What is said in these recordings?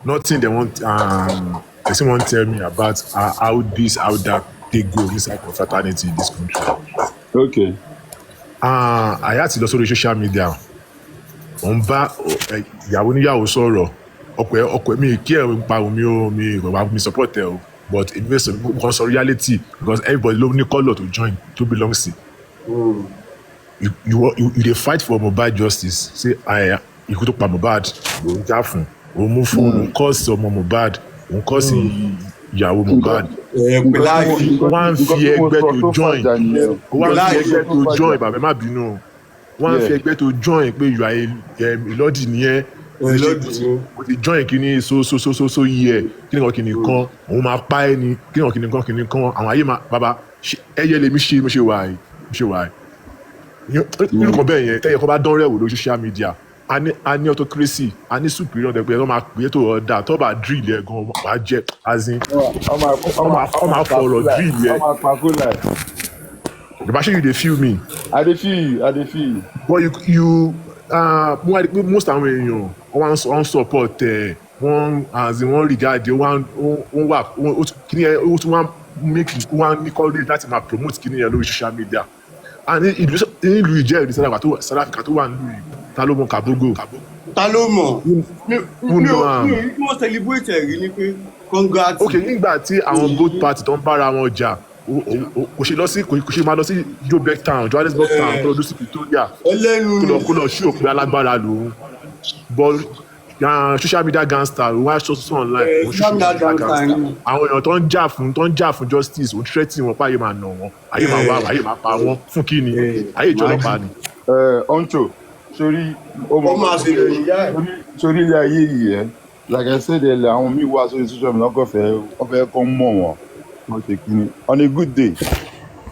nothing they want person won't tell me about how this, how that they go inside confraternity in this country. Okay. I had to lọ sórí social media. Wọ́n bá ìyàwó níyàwó sọ̀rọ̀. Ọkọ mi kí ẹ̀ ń pa omi o, mi support ẹ o. But èmi fẹ́ sọ nǹkan sọ reality because everybody ló ní colour to join to belong sí. You dey fight for Mohbad justice. Say ikú tó pa Mohbad ló ń jà fún. Òun mú fún òun kọ́ọ̀sì ọmọ Mohbad, òun kọ́ọ̀sì ìyàwó Mohbad. Wọ́n fi ẹgbẹ́ tó join. Wọ́n fi ẹgbẹ́ tó join bàbá má bínú o. Wọ́n fi ẹgbẹ́ tó join pé you are Ìlọ́dì nìyẹn. O ti join kini so yẹ kini kan òun máa pa ẹ́ ni kini kan àwọn ayé máa bàbá ẹyẹ lèmi ṣe mo ṣe wà yìí. Nínú kan bẹ́ẹ̀ yẹn tẹ́yẹ kan bá dán rẹ̀ wò lórí social media a ní autocracy a ní superior dẹ̀gbẹ́ ẹ̀ máa pè é tó ọ̀dà tó bá drill ẹ̀ gan wà á jẹ́ azin ọmọ àfọ̀rọ̀ drill ẹ̀. Bàbá ṣé you dey feel me? I dey feel you. But you most àwọn èèyàn wọ́n support wọ́n regard wọ́n wà kíni ẹ̀ ó tún wọ́n ní courage láti máa promote kíni ẹ̀ lórí social media. And nílùú ìjẹ́ ìlú South Africa tó wà nílùú yìí ta ló mọ Kabogo. Ta ló mọ̀? Mi ò celebrate ẹ̀rí ni pé congrats. Ok nígbà tí àwọn both party tó ń bára wọn jà kò ṣe máa lọ sí Joburg town Johannesburg town kó lọ sí Pretoria kó lọ sí òpin alágbára lòun but social media gangster òun wá sọ́sọ́ online òun social media gangster àwọn èèyàn tó ń jà fún justice òun threatening wọn páyé máa nà wọn ayé máa wá ayé máa pa wọn fún kí ni ayé ìjọlọ́pàá ni. Oncho sórí ilé ayé yìí ẹ like I said earlier àwọn míì wá sórí social media wọ́n fẹ́ kọ́ mọ̀ wọ́n ṣe kíni on a good day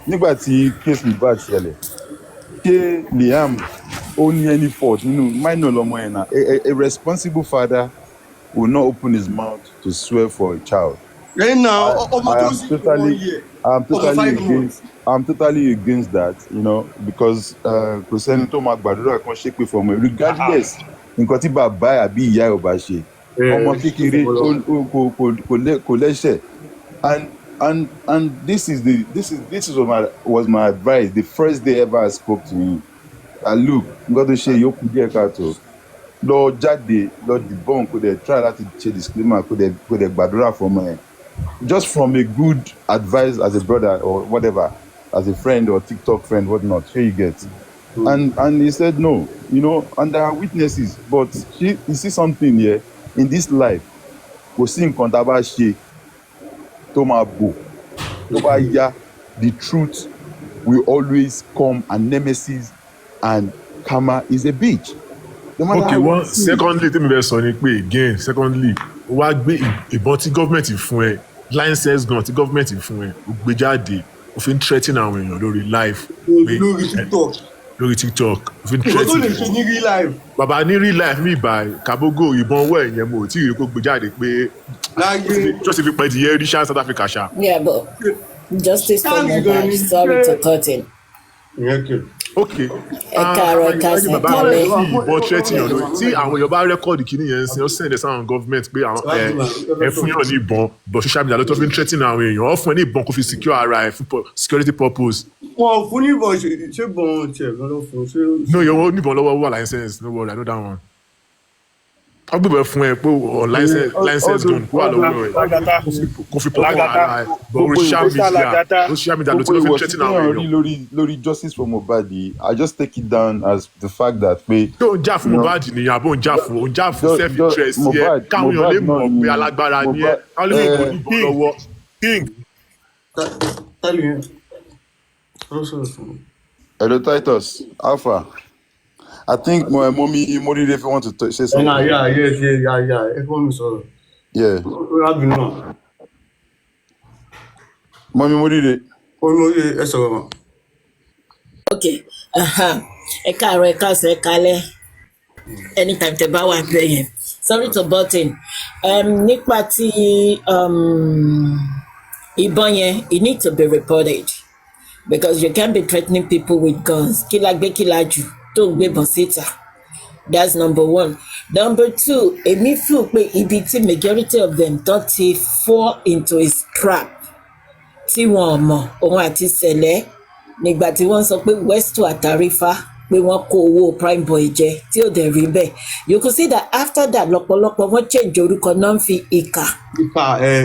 nígbà tí case Mohbad ṣẹlẹ̀ ṣé Liam ó ní any fault nínú minor lọmọ yẹn náà a responsible father will not open his mouth to swear for a child. I'm totally against that, you know, because kò sẹ́ni tó máa gbàdúrà kan ṣépè fún ọmọ regardless nǹkan tí bàbá àbí ìyá ẹ̀ ò bá ṣe ọmọ kékeré kò lẹ́ṣẹ̀ and this was my advice the first day ever I spoke to him. Look nǹkan tó ṣe yòókù díẹ̀ káàtó lọ jáde lọ dìbọn kò dẹ̀ try láti ṣe disclaimer kò dẹ̀ gbàdúrà fún ọmọ yẹn just from a good advice as a brother or whatever as a friend or TikTok friend whatnot here you get and he said no, you know, and there are witnesses but you see something here in this life kò sí nǹkan tá a bá ṣe tó máa bò tó bá yá the truth will always come and nemesis and karma is a bitch. Okay one secondly tí mi fẹ́ sọ ni pé again secondly wá gbé ìbọn tí gọ́ọ̀mẹ̀ntì fún ẹ license gun tí gọ́ọ̀mẹ̀ntì fún ẹ ó gbé jáde ó fi ń threaten àwọn èèyàn lórí live lórí TikTok ó fi ń threaten. Tó lè ṣe ní real life. Bàbá ní real life mi ìbà Kabogo ìbọn ọwọ́ ẹ̀yẹn mo tí ìrè kó gbé jáde pé just fi pẹ́ ti yẹ rí South Africa ṣá. Yeah but justice for Mohbad sorry to cut in. Okay. Ẹ̀ka bàbá ìbọn threatening yàn lórí tí àwọn èèyàn bá rẹ́kọ̀dì kìíní yẹn ń sin ó send sáwọn government pé ẹ fún yàn ní ìbọn but social media ló tó fi ń threatening àwọn èèyàn ó fún ẹ ní ìbọn kó fi secure ara ẹ fún security purpose. Wọ́n fún ní ìbọn ṣé bọ́n tiẹ̀ gan ló fún ṣé. No ìyẹn oníbọn lọ́wọ́ wà license no worry I know that one. Wọ́n gbìbọn fún ẹ pé license gun wà lọ́wọ́ ẹ kó fi pọ̀ ara ẹ but social media ló tó fi ń threatening àwọn èèyàn. lórí justice for Mohbad I just take it down as the fact that pé. tó ń jà fún Mohbad ni àbò ń jà fún self interest yẹ káwọn èèyàn lè mọ̀ pé alágbára ni ẹ káwọn lè mọ̀ ní ìbọn lọ́wọ́. King. Hello Titus Alpha. I think mommy Morire if you want to say something. Yeah. Everyone is sorry. Yeah. Mommy Morire. Ẹ sọ̀rọ̀ mọ́. Okay. Ẹ káàárọ̀ ẹ káàsán ẹ kálẹ́ anytime tẹ́ bá wà bẹ́ẹ̀ yẹn sorry to butt in nípa ti ìbọn yẹn it need to be reported because you can't be threatening people with guns kí la gbé kí la jù tó ń gbébọn síta That's number one. Number two, èmi feel pé ibi tí majority of them don ti fall into his trap tí wọn ò mọ̀ òun àti Sẹ̀lẹ̀ nígbà tí wọ́n sọ pé Westo àtàrífà pé wọ́n kó owó prime boy jẹ tí ò dẹ̀ rí bẹ́ẹ̀. You could see that after that lọ́pọ̀lọpọ̀ wọ́n change orúkọ náà ń fi ìkà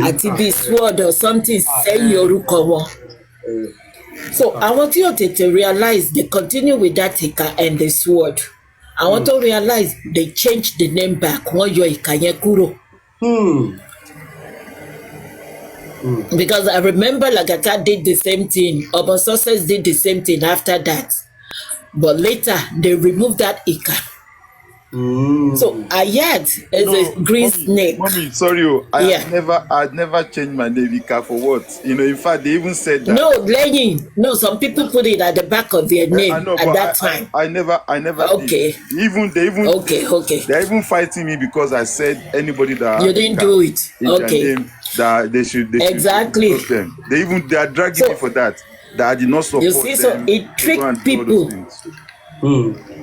àti bíi sword or something sẹ́yìn orúkọ wọn. So àwọn tí ò tètè realize they continue with that ìkà and the sword. Àwọn tó realize they change the name back wọ́n yọ ìkà yẹn kúrò. Because I remember Lagata did the same thing, Oba Success did the same thing after that. But later, they removed that Ika. So Ayat is a green snake. Mommy, sorry, I'd never changed my name Ika for what? You know, in fact, they even said that. No, Lenin. No, some people put it at the back of their name at that time. I never. Okay. Did. Okay. They're even fighting me because I said anybody that you didn't do it. Okay. Name, that they should exactly. Them. They are dragging me for that. That I did not support. You see, so it tricked people.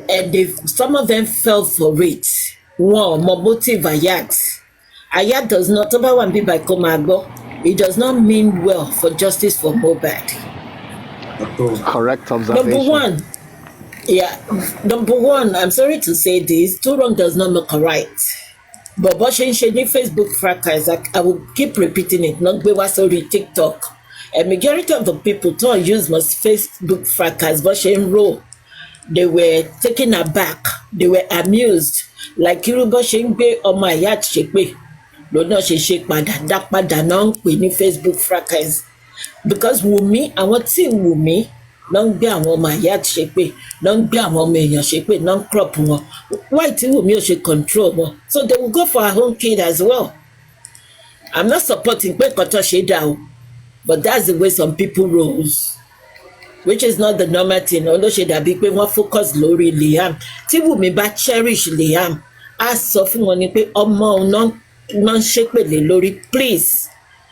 And some of them fell for it. One, more motive Ayat. Ayat does not, by Komago, it does not mean well for justice for Mohbad. Correct observation. Number one, I'm sorry to say this, too wrong does not make a right. But watching Facebook fracas, I will keep repeating it, not be sorry TikTok. A majority of the people don't use most Facebook fracas, watching row. They were taken aback. They were amused. Like Kirubo Shengbe or my Ayat Shekbe. Lọ́nà ṣe ṣe padà náà ń pè ní Facebook fracas. Because Wumi, àwọn tí Wumi ló ń gbé àwọn ọmọ Ayat ṣépè, ló ń gbé àwọn ọmọ èèyàn ṣépè, ló ń crop wọn. Why tí Wumi ò ṣe control wọn? So they will go for her own kid as well. I'm not supporting pé nǹkan tó ṣe dà o, but that's the way some people rolls. Which is not the normal thing. Olóṣè dàbí pé wọ́n focus lórí Liam. Tí Wùmí bá cherish Liam, á sọ fún wọn ni pé ọmọ òun náà ń ṣépèlé lórí. Please,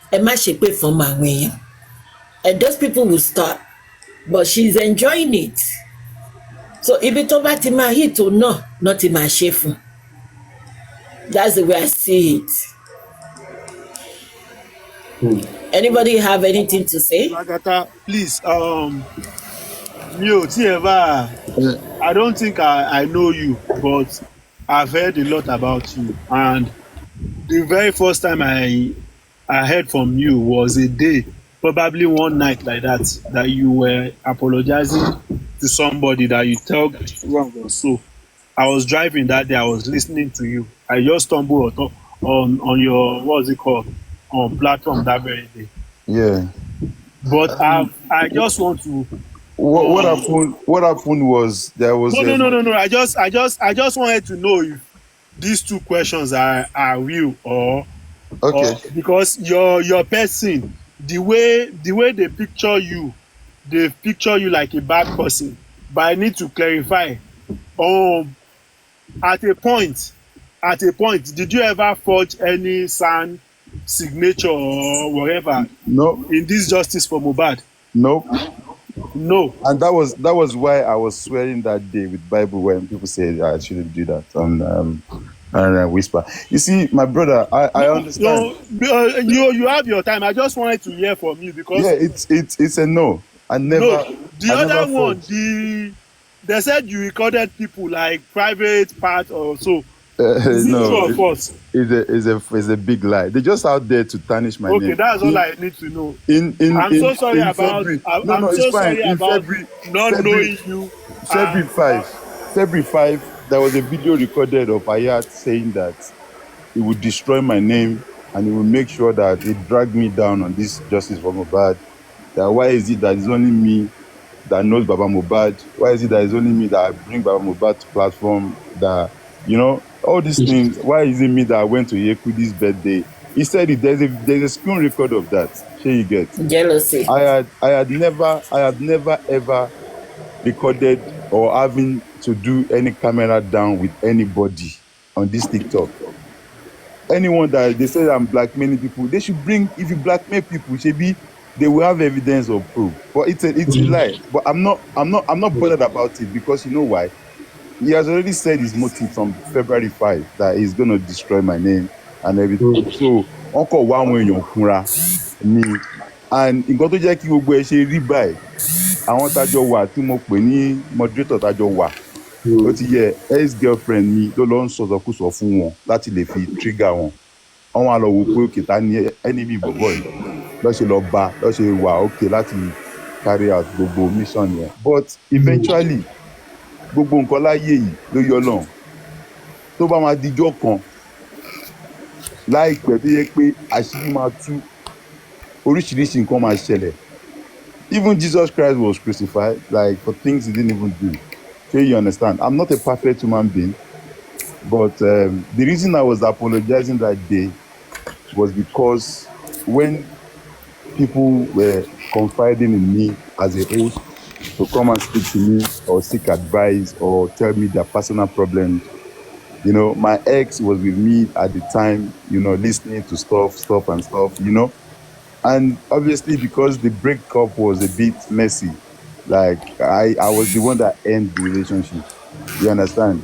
ẹ má ṣépè fún ọmọ àwọn èèyàn. And those people will stop. But she's enjoying it. So ibi tó bá ti máa hit òun náà ti máa ṣe fún. That's the way I see it. Anybody have anything to say? Lagata, please, I don't think I know you, but I've heard a lot about you. And the very first time I heard from you was a day, probably one night like that you were apologizing to somebody that you told wrong or so. I was driving that day, I was listening to you. I just stumbled on your, what's it called? On platform that very day. Yeah. But I just want to. What happened was there was. No. I just wanted to know if these two questions are real or. Okay. Or, because your person, the way they picture you like a bad person. But I need to clarify. At a point, did you ever forge any signature or whatever? No. In this justice for Mohbad? No. And that was why I was swearing that day with Bible when people say I shouldn't do that and whisper. You see, my brother, I understand. No, you have your time. I just wanted to hear from you because it's a no. I never. No, the other one, they said you recorded people like private part or so. No, it's a big lie. They're just out there to tarnish my name. Okay, that's all I need to know. I'm so sorry about not knowing you. February 5, there was a video recorded of Ayat saying that he would destroy my name and he will make sure that he dragged me down on this justice for Mohbad. That why is it that it's only me that knows Baba Mohbad? Why is it that it's only me that I bring Baba Mohbad to platform? That, you know, all these things. Why is it me that I went to Yekudi's birthday? He said it. There's a screen record of that. Here you get jealousy. I had never ever recorded or having to do any camera down with anybody on this TikTok. Anyone that they say I'm blackmailing people, they should bring. If you blackmail people, they will have evidence or proof. But it's a lie. But I'm not bothered about it because you know why? he has already said his motive from February 5 that he's going to destroy my name and everything. So uncle wa àwọn èèyàn kúnra ni, and nǹkan tó jẹ́ kí gbogbo ẹ ṣe rí báyìí, àwọn tájọ wà tí mo pè ní moderator tájọ wà, ó ti yẹ ex girlfriend mi ló lọ ń sọ̀sọ̀kúsọ fún wọn láti lè fi trigger wọn. Wọ́n wá lọ wò pé òkè ta ni enemy bọ̀bọ̀ yìí, lọ́ ṣe lọ bá, lọ́ ṣe wà òkè láti carry out gbogbo mission yẹn. But eventually gbogbo nǹkan láyé yìí ló yọ lọ́hùn. Tó bá máa dijọ́ kan láìpẹ́ tó yẹ pé àṣírí máa tú, oríṣiríṣi nǹkan máa ṣẹlẹ̀. Even Jesus Christ was crucified like for things he didn't even do. So you understand? I'm not a perfect human being, but the reason I was apologizing that day was because when people were confiding in me as a host to come and speak to me or seek advice or tell me their personal problems, you know, my ex was with me at the time, you know, listening to stuff, you know. And obviously because the breakup was a bit messy, like I was the one that ended the relationship. You understand?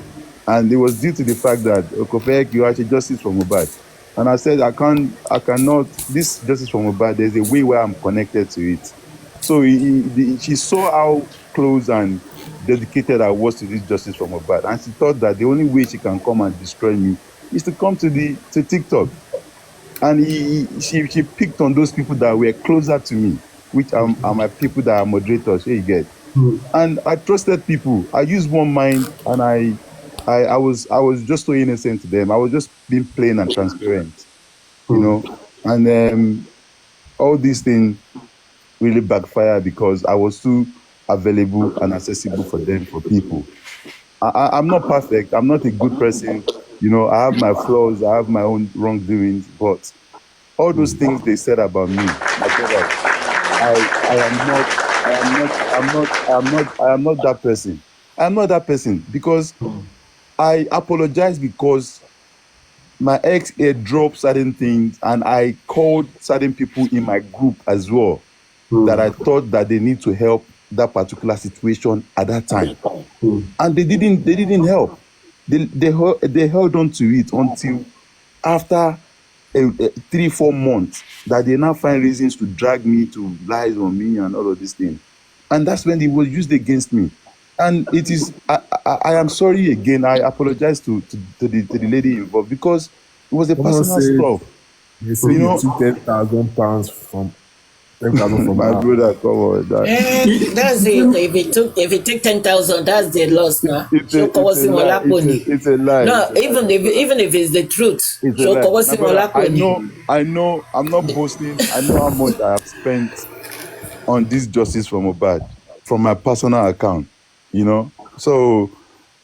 And it was due to the fact that Okofek, you actually justice for Mohbad. And I said, I cannot, this justice for Mohbad, there's a way where I'm connected to it. So she saw how close and dedicated I was to this justice for Mohbad. And she thought that the only way she can come and destroy me is to come to TikTok. And she picked on those people that were closer to me, which are my people that are moderators, so you get. And I trusted people. I used one mind, and I was just so innocent to them. I was just being plain and transparent, you know. And all these things really backfired because I was too available and accessible for them, for people. I'm not perfect. I'm not a good person. You know, I have my flaws. I have my own wrongdoings. But all those things they said about me, my brother, I am not that person. I'm not that person because I apologize because my ex airdropped certain things and I called certain people in my group as well that I thought that they need to help that particular situation at that time. And they didn't help. They held on to it until after 3-4 months that they now find reasons to drag me, to lies on me and all of these things. And that's when it was used against me. And it is, I am sorry again. I apologize to the lady involved because it was a personal stuff. You say you took £10,000 from my brother. Come on, that's it. If it took 10,000, that's the loss now. It's a lie. No, even if it's the truth. I know. I'm not boasting. I know how much I have spent on this justice for Mohbad from my personal account. You know, so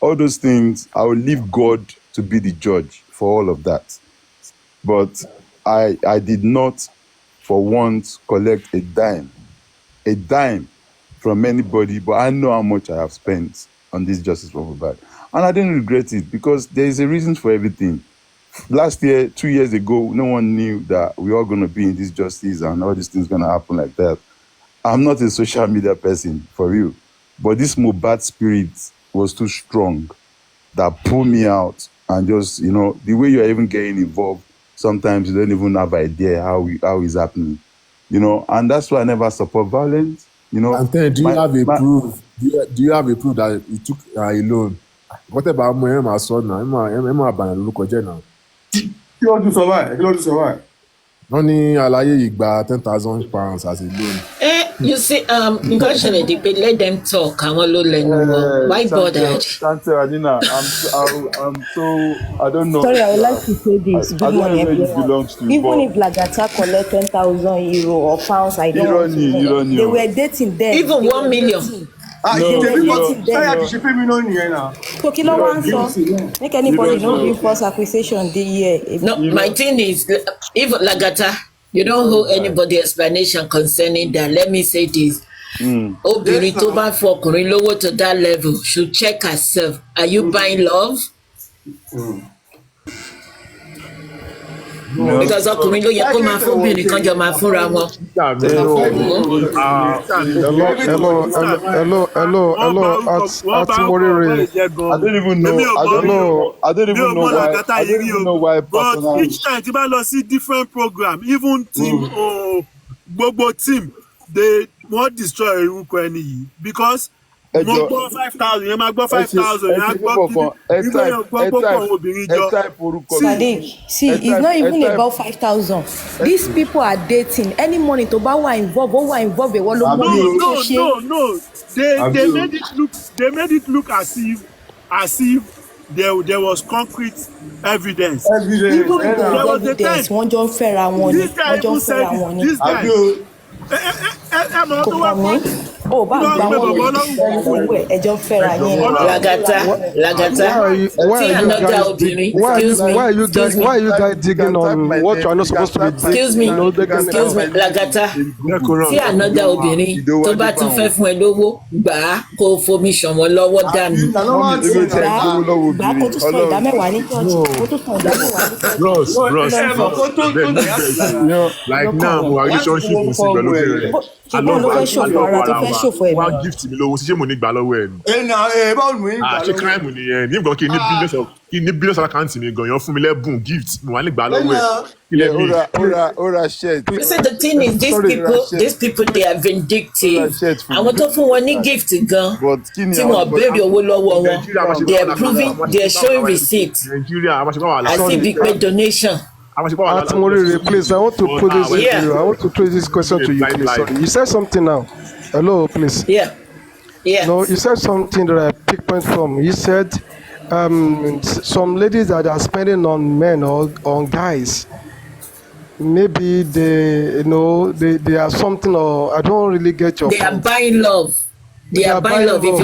all those things, I will leave God to be the judge for all of that. But I did not for once collect a dime from anybody, but I know how much I have spent on this justice for Mohbad. And I didn't regret it because there is a reason for everything. Last year, 2 years ago, no one knew that we were all going to be in this justice and all these things going to happen like that. I'm not a social media person, for real. But this Mohbad spirit was too strong that pulled me out. And just, you know, the way you're even getting involved, sometimes you don't even have idea how it's happening. You know, and that's why I never support violence. You know. And then, do you have a proof? Do you have a proof that you took a loan? What about my son now? Emma Banalokoje now. Kí ló tún sọ báyìí? Wọ́n ní àlàyé yìí gba £10,000 as a loan. You see, let them talk. Why bothered? Adina, I'm so, I don't know. Sorry, I would like to say this. I don't know where it belongs to. Even if Lagata collect 10,000 euro or pounds, I don't want to know. They were dating them. Even 1 million. So kilo one so make anybody don't bring false accusation the year. No, my thing is, even Lagata, you don't hold anybody explanation concerning that. Let me say this. Obìnrin tó bá fọkùnrin lówó to that level should check herself. Are you buying love? because ọkùnrin ló yẹ kó máa fún obìnrin kan jọ máa fúnra wọn. Hello, Atimorire. I don't even know why but each time tí bá lọ sí different program even team gbogbo team they won't destroy orúkọ ẹni yìí because mo gbọ́ 5,000 yẹn máa gbọ́ 5,000 yẹn á gbọ́ kí ìgbẹ́ yẹn gbọ́ gbogbo obìnrin jọ. Sadiq, see, it's not even about 5,000. These people are dating. Any money to buy were involved, èwo ló mú mi tó ṣe. No. They made it look as if there was concrete evidence. Even if there was evidence, wọ́n jọ ń fẹ́ra wọn ni. This guy kò kàn mí o bá gba wọn lórí ẹjọ́ fẹ́ra yín. Lagata tí another obìnrin why are you guys digging on what you are not supposed to be digging? excuse me Lagata tí another obìnrin tó bá tún fẹ́ fún ẹ lówó gbà á kó fomi ṣàn wọ́n lọ́wọ́ dànù. gbà kó tún sọ ìdá mẹ́wàá ní church kó tún sọ ìdá mẹ́wàá ní church. like now mo relationship mo sì pẹ̀lú obìnrin rẹ̀. ṣùgbọ́n ló fẹ́ ṣòfò ara tó fẹ́ ṣòfò ẹ̀mí. wọ́n gift mi lówó ṣé mo ní gbà lọ́wọ́ ẹ̀ ni. báwo ni mo ní gbà lọ́wọ́ ṣé crime nìyẹn ní nǹkan kí ní billions of accounts mi gan-an fún mi lẹ́bùn gift mo wà ní gbà lọ́wọ́ ẹ̀. Ora shirt. You see, the thing is, these people, they are vindictive. Àwọn tó fún wọn ní gift gan, tí wọ́n béèrè owó lọ́wọ́ wọn, they are proving, they are showing receipt. As if it were donation. Atimorire, please, I want to put this into you. I want to pose this question to you, please. Sorry. You said something now. Hello, please. Yeah. No, you said something that I picked point from. You said some ladies that are spending on men or on guys, maybe they are something, or I don't really get your point. They are buying love. They are buying love. If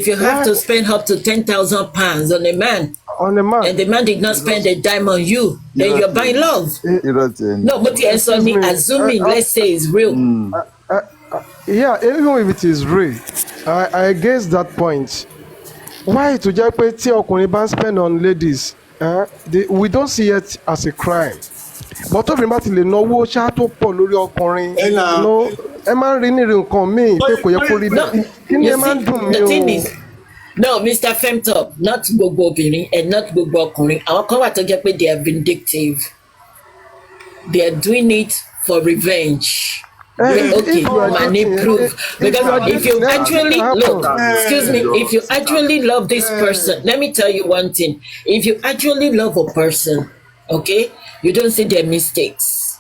you have to spend up to £10,000 on a man, and the man did not spend a dime on you, then you're buying love. No, but yes, only assuming, let's say it's real. Yeah, even if it is real, I guess that point. Why to jẹ́ pé tí ọkùnrin bá spend on ladies, we don't see it as a crime. But tóbìnrin bá ti lè náwó ṣá tó pọ̀ lórí ọkùnrin, ẹ máa ń rí ní nǹkan míì pé kò yẹ kó rí bẹ́ẹ̀. Kí ni ẹ máa ń dùn mí o? No, Mr. Femtop, not gbogbo obìnrin and not gbogbo ọkùnrin. Àwọn kan wà tó jẹ́ pé they are vindictive. They are doing it for revenge. Okay, manipulate. Because if you actually if you actually love this person, let me tell you one thing. If you actually love a person, okay, you don't see their mistakes.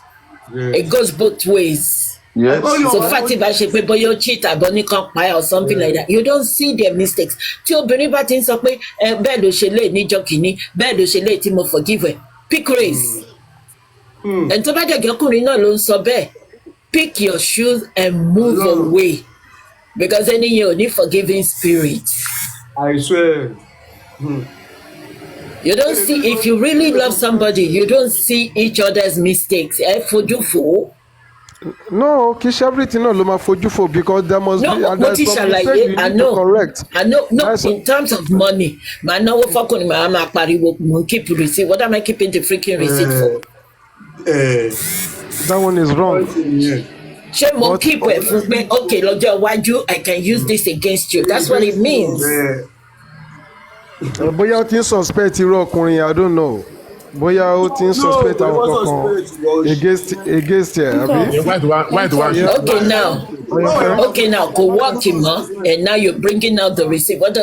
It goes both ways. Yes. So fatty bá ṣe pé bóyá ó cheat àbọ̀ nìkan pa or something like that, you don't see their mistakes. Tí obìnrin bá ti ń sọ pé bẹ́ẹ̀ ló ṣe lé níjọ́ kìíní, bẹ́ẹ̀ ló ṣe lé tí mo forgive ẹ̀, pick race. And tó bá jẹ́ ọkùnrin náà ló ń sọ bẹ́ẹ̀, pick your shoes and move away, because any you need forgiving spirit. I swear. You don't see, if you really love somebody, you don't see each other's mistakes. Fojú fo. No, kiss everything no máa fojú fo, because there must be and there's some mistake you need to correct. I know. In terms of money, man, now fọkùnrin máa pariwo mo keep receipt. What am I keeping the freaking receipt for? That one is wrong. Ṣé mo keep it fún pé okay lọ́jọ́ iwájú I can use this against you? That's what it means. Bóyá o ti ń suspect irú ọkùnrin, I don't know. Bóyá o ti ń suspect àwọn kankan against here, abi? Okay now, kò work mọ́, and now you're bringing out the receipt. What do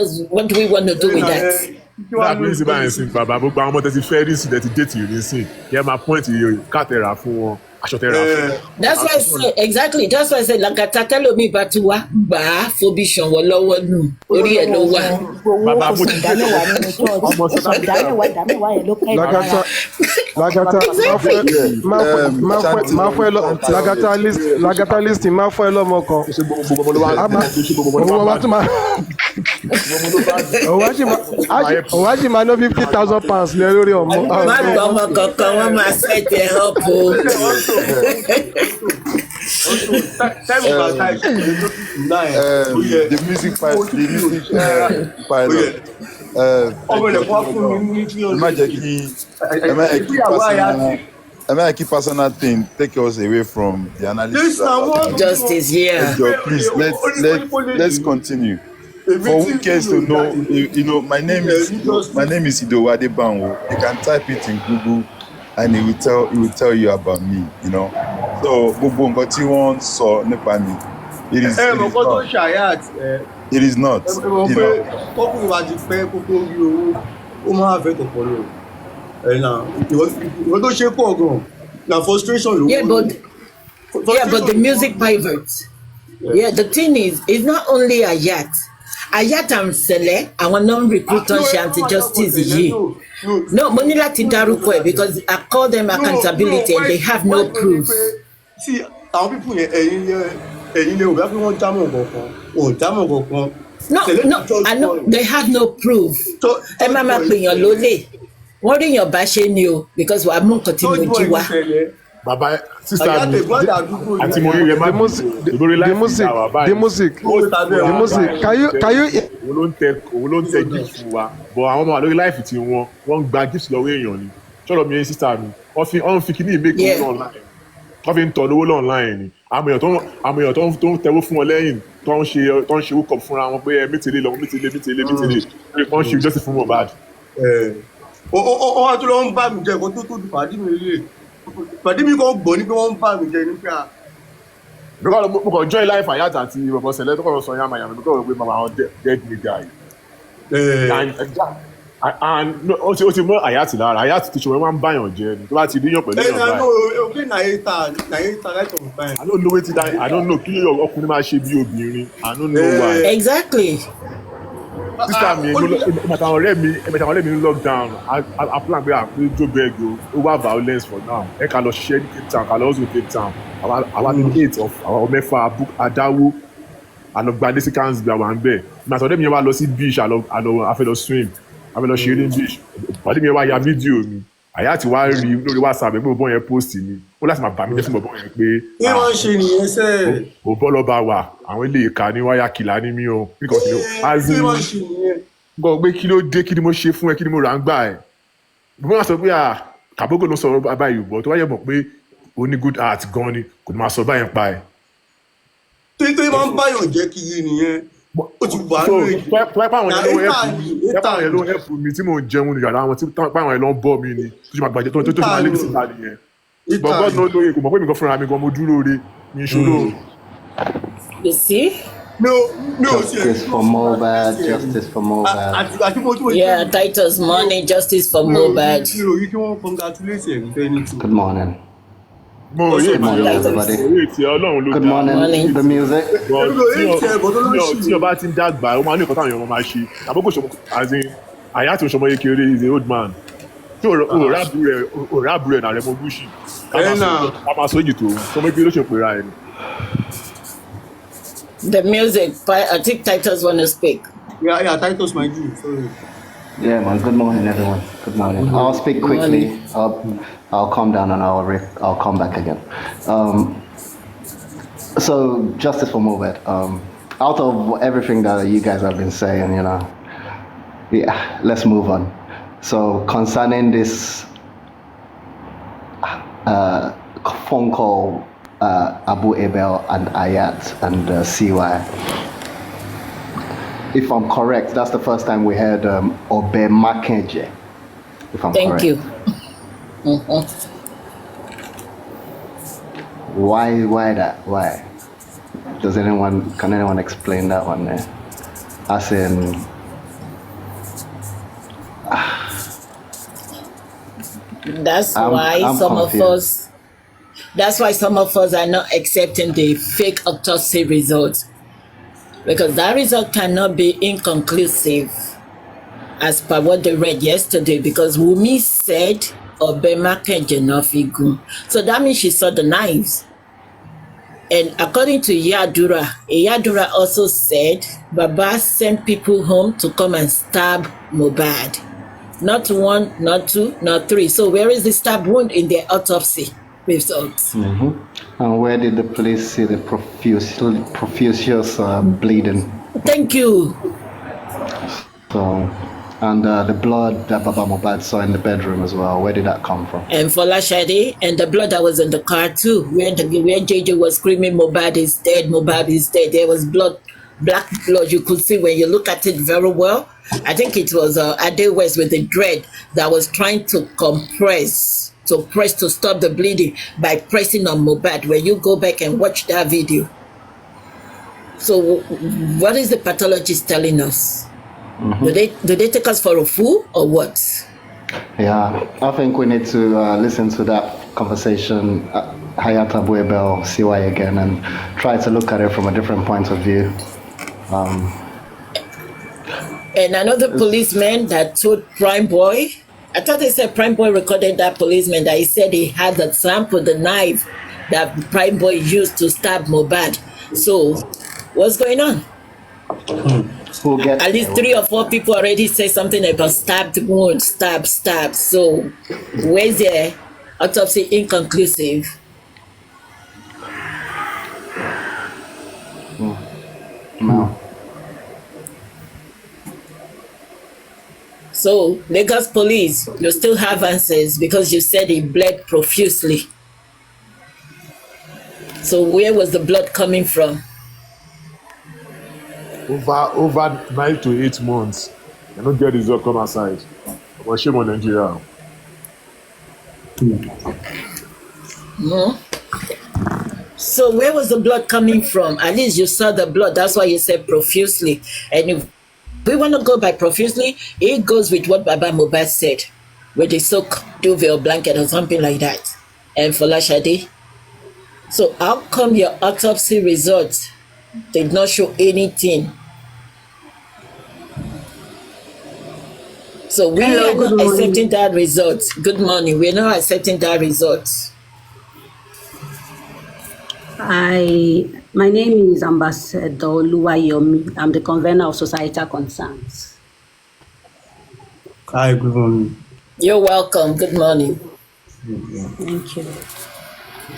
we want to do with that? That means if I sing baba gbogbo àwọn ọmọ tẹ́tí fẹ́ rí sí tẹ́tí déètì rí sí yẹ máa point iye kátẹ́ra fún wọn aṣọ tẹ́ra fún wọn. That's why I say exactly, that's why I say Lagata tẹ́lómi bá ti wá gbà á fobi ṣàn wọ́n lọ́wọ́ nù orí ẹ̀ ló wà. Bàbá mo ti ìdámẹ́wàá nínú church ìdámẹ́wàá yẹn ló kẹ́ ìdára. Lagata listing máa fọ́ ẹ lọ́mọ kan. Òwò àjì máa ná £50,000 lé lórí ọmọ. Má gbọ́ ọmọ kankan, wọ́n máa set ẹ̀ up o. The music pilot. ọmọ ilẹ̀ kan fún mi ní 300. ẹ má jẹ́ kí personal thing take us away from the analysis. Justice here. Please, let's continue. For who cares to know, my name is Idowu Adebanwo. You can type it in Google and it will tell you about me, So gbogbo nǹkan tí wọ́n sọ nípa mi, it is not. Kọ́kùnrin wa ti pẹ́ kó tó rí owó, ó máa fẹ́ tọ̀pọ̀ lọ. Ìwọ́n tó ṣe pọ̀ gan-an, na frustration ló wọ́n. Yeah, but the music pivot. Yeah, the thing is, it's not only Ayat and Sele, àwọn non-recruit on Shanty Justice yìí. No, mo ní láti dárúkọ ẹ̀ because I call them accountability and they have no proof. See, àwọn people yẹn ẹ̀yin lè wò bá pé wọ́n jámọ̀ kankan. No, I know they have no proof. Ẹ má máa pèèyàn lólè. Wọ́n rí èèyàn bá ṣe ni o because wàá mú nǹkan tí mo jí wá. Bàbá sísá mi àti mo rí rẹ má the music can you òun ló ń tẹ gift fún wa but àwọn ọmọ wa lórí láìfì tí wọ́n ń gba gift lọ́wọ́ èèyàn ni ṣọ́rọ̀ mi sísá mi wọ́n fi kíní ìmẹ́kì owó online wọ́n fi ń tọ́ lówó online ni àwọn èèyàn tó ń tẹ́wọ́ fún wọn lẹ́yìn tó ń ṣe wúkọ̀ fúnra wọn pé mítìlé lọ́wọ́ mítìlé wọ́n ṣe justice fún Mohbad. Ó wá tó lọ ń bá mi jẹ kó tó pàdé mi lè pàdé mi kò gbọ́ ní pé wọ́n ń bá mi jẹ ní pé à. Because mo kàn join life Ayat àti bọ̀bọ̀ sẹ̀lẹ̀ tó kọ̀ sọ yàmà yàmà because of pé màmá àwọn dead nigga yìí. And ó ti mọ Ayat lára Ayat ti ṣe wọ́n máa ń báyàn jẹ ni tó bá ti ríyàn pẹ̀lú èèyàn báyìí. Okay, Nayeta right on time. I don't know wetin that I don't know kí ló ọkùnrin máa ṣe bí obìnrin I don't know why. Exactly. Sísá mi ẹ̀mẹ̀tàwọn ọ̀rẹ́ mi ní lockdown I plan pé jó bẹ́ẹ̀ go over violence for now ẹ ká lọ ṣiṣẹ́ ní Cape Town ká lọ also Cape Town àwa ní 8 of àwọn mẹ́fà adáwó àlọ́gbadé sí Kansby àwọn àǹbẹ̀ ìmọ̀tàwọn ọ̀rẹ́ mi yẹn wá lọ sí beach àfẹ́ lọ swim àfẹ́ lọ ṣeré ní beach pàdé mi yẹn wá ya fídíò mi Àyà ti wá rí lórí WhatsApp pé bọ́ọ̀ yẹn post ni ó láti máa bà mí jẹ́ fún bọ́ọ̀ yẹn pé. kí wọ́n ṣe nìyẹn sẹ́ẹ̀. ò bọ́ lọ́ba wà àwọn ilé ìka ní wáyà kìlá ní mí o. kí wọ́n ṣe nìyẹn. gbọ́ pé kí ló dé kí ni mo ṣe fún ẹ kí ni mo rà ń gbà ẹ̀. bí wọ́n sọ pé Kàbókò ló sọ báyìí bọ̀ tó wáyé mọ̀ pé ó ní good heart gan ni kò ní máa sọ báyìí pa ẹ̀. tó máa ń báyọ̀ jẹ́ kiri nìyẹn ó ti wà lórí pápáwọn yẹn ló help mi tí mò ń jẹun ní yàrá wọn tí pápáwọn yẹn ló ń bọ́ mi ni tó ṣe máa gbàjẹ́ tó ṣe máa lé mi síta nìyẹn gbọ́gbọ́n náà lóye kò mọ̀ pé mi kan fúnra mi gan mo dúró re mi ìṣòro. You see? Justice for Mohbad, justice for Mohbad. Yeah, Titus money, justice for Mohbad. Good morning. Good morning, everybody. Good morning. The music. Tí ọba ti ń dàgbà, ó máa ní nǹkan táwọn èèyàn máa ṣe. Kàbókò ṣọmọ Àyà tó ṣọmọ Yékéré is a old man. Tí òràbù rẹ̀ nàrẹ̀ mọ Gúúsì. Ká máa sọ èjì tó ṣọmọ Yékéré ló ṣe pèrà ẹ̀ ni. The music. I think Titus want to speak. Yeah, Titus might do. Sorry. Yeah, man. Good morning, everyone. Good morning. I'll speak quickly. I'll calm down and I'll come back again. So justice for Mohbad. Out of everything that you guys have been saying, yeah, let's move on. So concerning this phone call, Abu Ebel and Ayat and CY. If I'm correct, that's the first time we heard Obe Makenje. If I'm correct. Thank you. Why that? Why? Can anyone explain that one there? As in, That's why some of us are not accepting the fake autopsy results, because that result cannot be inconclusive as per what they read yesterday, because Wumi said Obema Kenjenofigu. So that means she saw the knives. And according to Yadura also said Baba sent people home to come and stab Mohbad. Not one, not two, not three. So where is the stab wound in the autopsy results? Mm-hmm. And where did the police see the profuse bleeding? Thank you. So And the blood that Baba Mohbad saw in the bedroom as well, where did that come from? And Folashade, and the blood that was in the car too, where JJ was screaming, Mohbad is dead, Mohbad is dead. There was blood, black blood. You could see when you look at it very well. I think it was Ade West with the dread that was trying to to stop the bleeding by pressing on Mohbad. When you go back and watch that video. So what is the pathologist telling us? Do they take us for a fool or what? Yeah, I think we need to listen to that conversation, Hayat Abuebel CY again, and try to look at it from a different point of view. And another policeman that told Prime Boy, I thought they said Prime Boy recorded that policeman that he said he had the sample, the knife that Prime Boy used to stab Mohbad. So what's going on? At least 3 or 4 people already say something about stabbed wound, stab. So where's the autopsy inconclusive? No. So Lagos police, you still have answers because you said he bled profusely. So where was the blood coming from? Over 9 to 8 months. I don't get result come aside. But shame on Nigeria. No. So where was the blood coming from? At least you saw the blood. That's why you said profusely. And if we want to go by profusely, it goes with what Baba Mohbad said, with the soak duvet or blanket or something like that. And Folashade. So how come your autopsy results did not show anything? So we are not accepting that result. Good morning. We're not accepting that result. My name is Ambassador Oluwayomi. I'm the convener of Societal Concerns. Hi, good morning. You're welcome. Good morning. Thank you.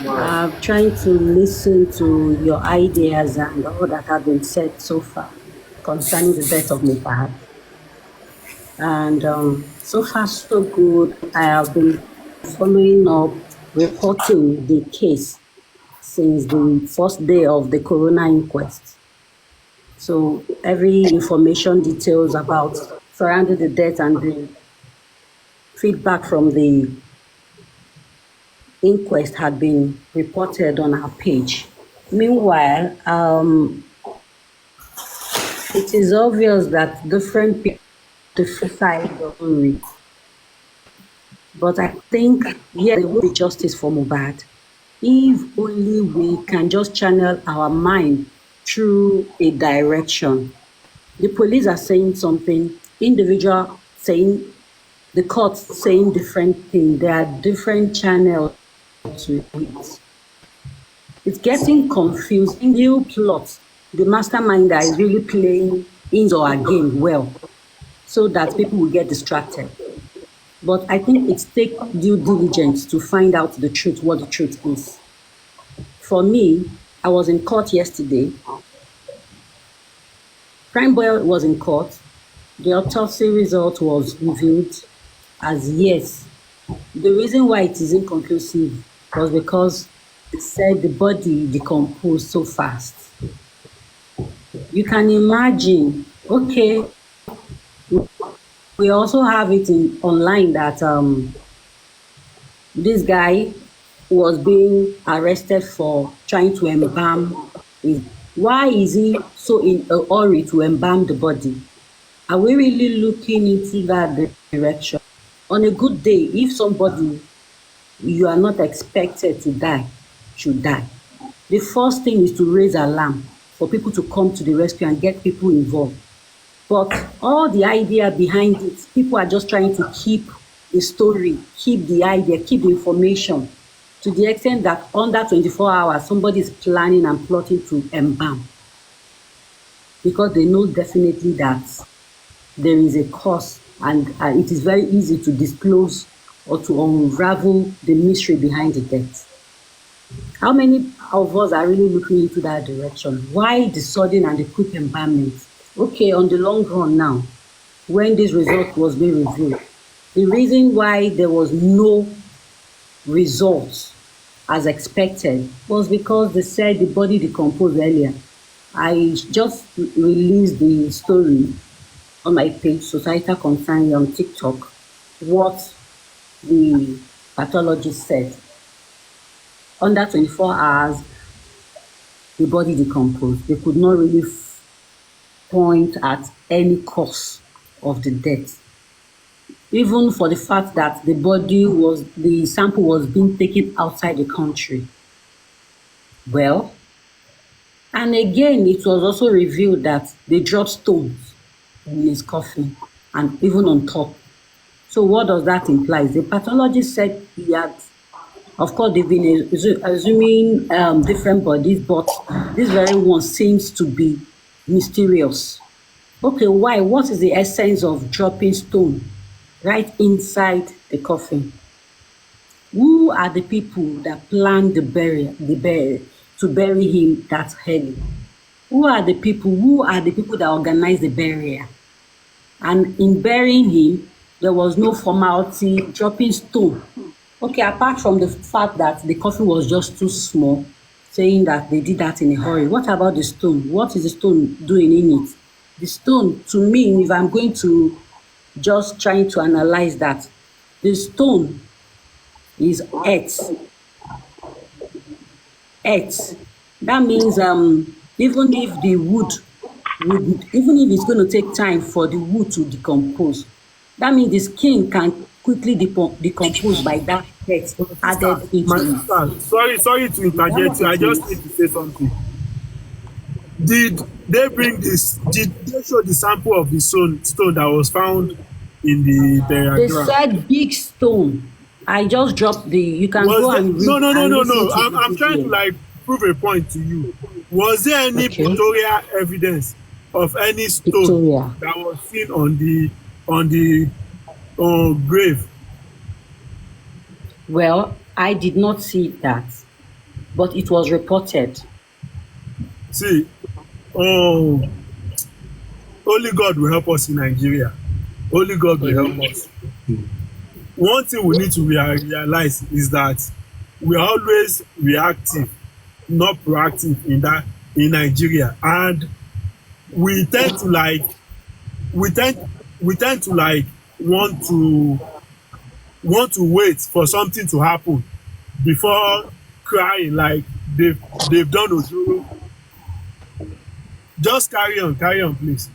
I'm trying to listen to your ideas and all that have been said so far concerning the death of Mohbad. And so far, so good. I have been following up, reporting the case since the first day of the coroner inquest. So every information, details about surrounding the death and the feedback from the inquest had been reported on our page. Meanwhile, it is obvious that different people, different sides of it. But I think, yes, there will be justice for Mohbad if only we can just channel our mind through a direction. The police are saying something, individual saying, the court saying different things. There are different channels to it. It's getting confusing. New plot. The masterminder is really playing in or game well, so that people will get distracted. But I think it takes due diligence to find out the truth, what the truth is. For me, I was in court yesterday. Prime Boy was in court. The autopsy result was revealed as yes. The reason why it is inconclusive was because they said the body decomposed so fast. You can imagine, okay, we also have it online that this guy was being arrested for trying to embalm it. Why is he so in a hurry to embalm the body? Are we really looking into that direction? On a good day, if somebody you are not expected to die should die, the first thing is to raise alarm for people to come to the rescue and get people involved. But all the idea behind it, people are just trying to keep the story, keep the idea, keep the information, to the extent that under 24 hours, somebody is planning and plotting to embalm. Because they know definitely that there is a cause and it is very easy to disclose or to unravel the mystery behind the death. How many of us are really looking into that direction? Why the sudden and the quick embalmment? Okay, on the long run now, when this result was being reviewed. The reason why there was no results as expected was because they said the body decomposed earlier. I just released the story on my page, Societal Concern on TikTok, what the pathologist said. Under 24 hours, the body decomposed. They could not really point at any cause of the death. Even for the fact that the sample was being taken outside the country. Well, and again, it was also revealed that they dropped stones in his coffin and even on top. So what does that imply? The pathologist said he had, of course, they've been assuming different bodies, but this very one seems to be mysterious. Okay, why? What is the essence of dropping stone right inside the coffin? Who are the people that planned to bury him that early? Who are the people that organized the burial? And in burying him, there was no formality, dropping stone. Okay, apart from the fact that the coffin was just too small, saying that they did that in a hurry. What about the stone? What is the stone doing in it? The stone, to me, if I'm going to just trying to analyze that, the stone is earth. Earth. That means even if the wood even if it's going to take time for the wood to decompose, that means the skin can quickly decompose by that earth added into it. Sorry to interject you. I just need to say something. Did they bring this? Did they show the sample of the stone that was found in the burial ground? They said big stone. I just dropped the. You can go and read. No. I'm trying to like prove a point to you. Was there any pictorial evidence of any stone that was seen on the grave? Well, I did not see that, but it was reported. See, only God will help us in Nigeria. Only God will help us. One thing we need to realize is that we are always reactive, not proactive in Nigeria, and we tend to want to wait for something to happen before crying like they've done Ojoro. Just carry on, please.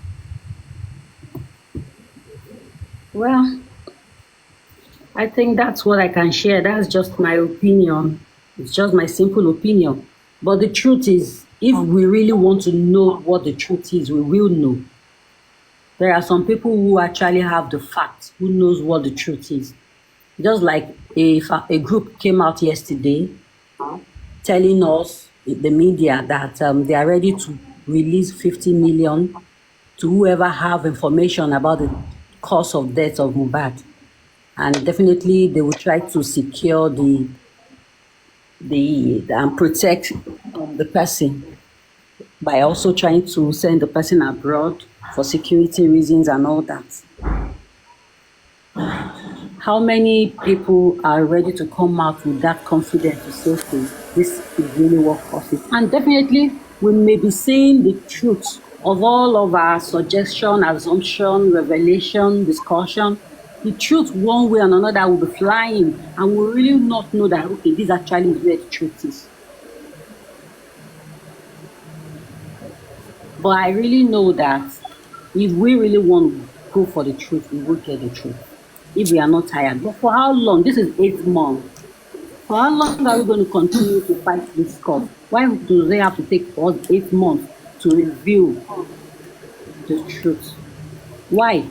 Well, I think that's what I can share. That's just my opinion. It's just my simple opinion. But the truth is, if we really want to know what the truth is, we will know. There are some people who actually have the facts, who knows what the truth is. Just like a group came out yesterday telling us, the media, that they are ready to release 50 million to whoever have information about the cause of death of Mohbad. And definitely they will try to secure and protect the person by also trying to send the person abroad for security reasons and all that. How many people are ready to come out with that confidence to say, okay, this is really what causes? And definitely we may be seeing the truth of all of our suggestion, assumption, revelation, discussion. The truth, one way or another, will be flying, and we really not know that, okay, this actually is where the truth is. But I really know that if we really want to go for the truth, we will get the truth. If we are not tired. But for how long? This is 8 months. For how long are we going to continue to fight this cause? Why do they have to take us 8 months to reveal the truth? Why?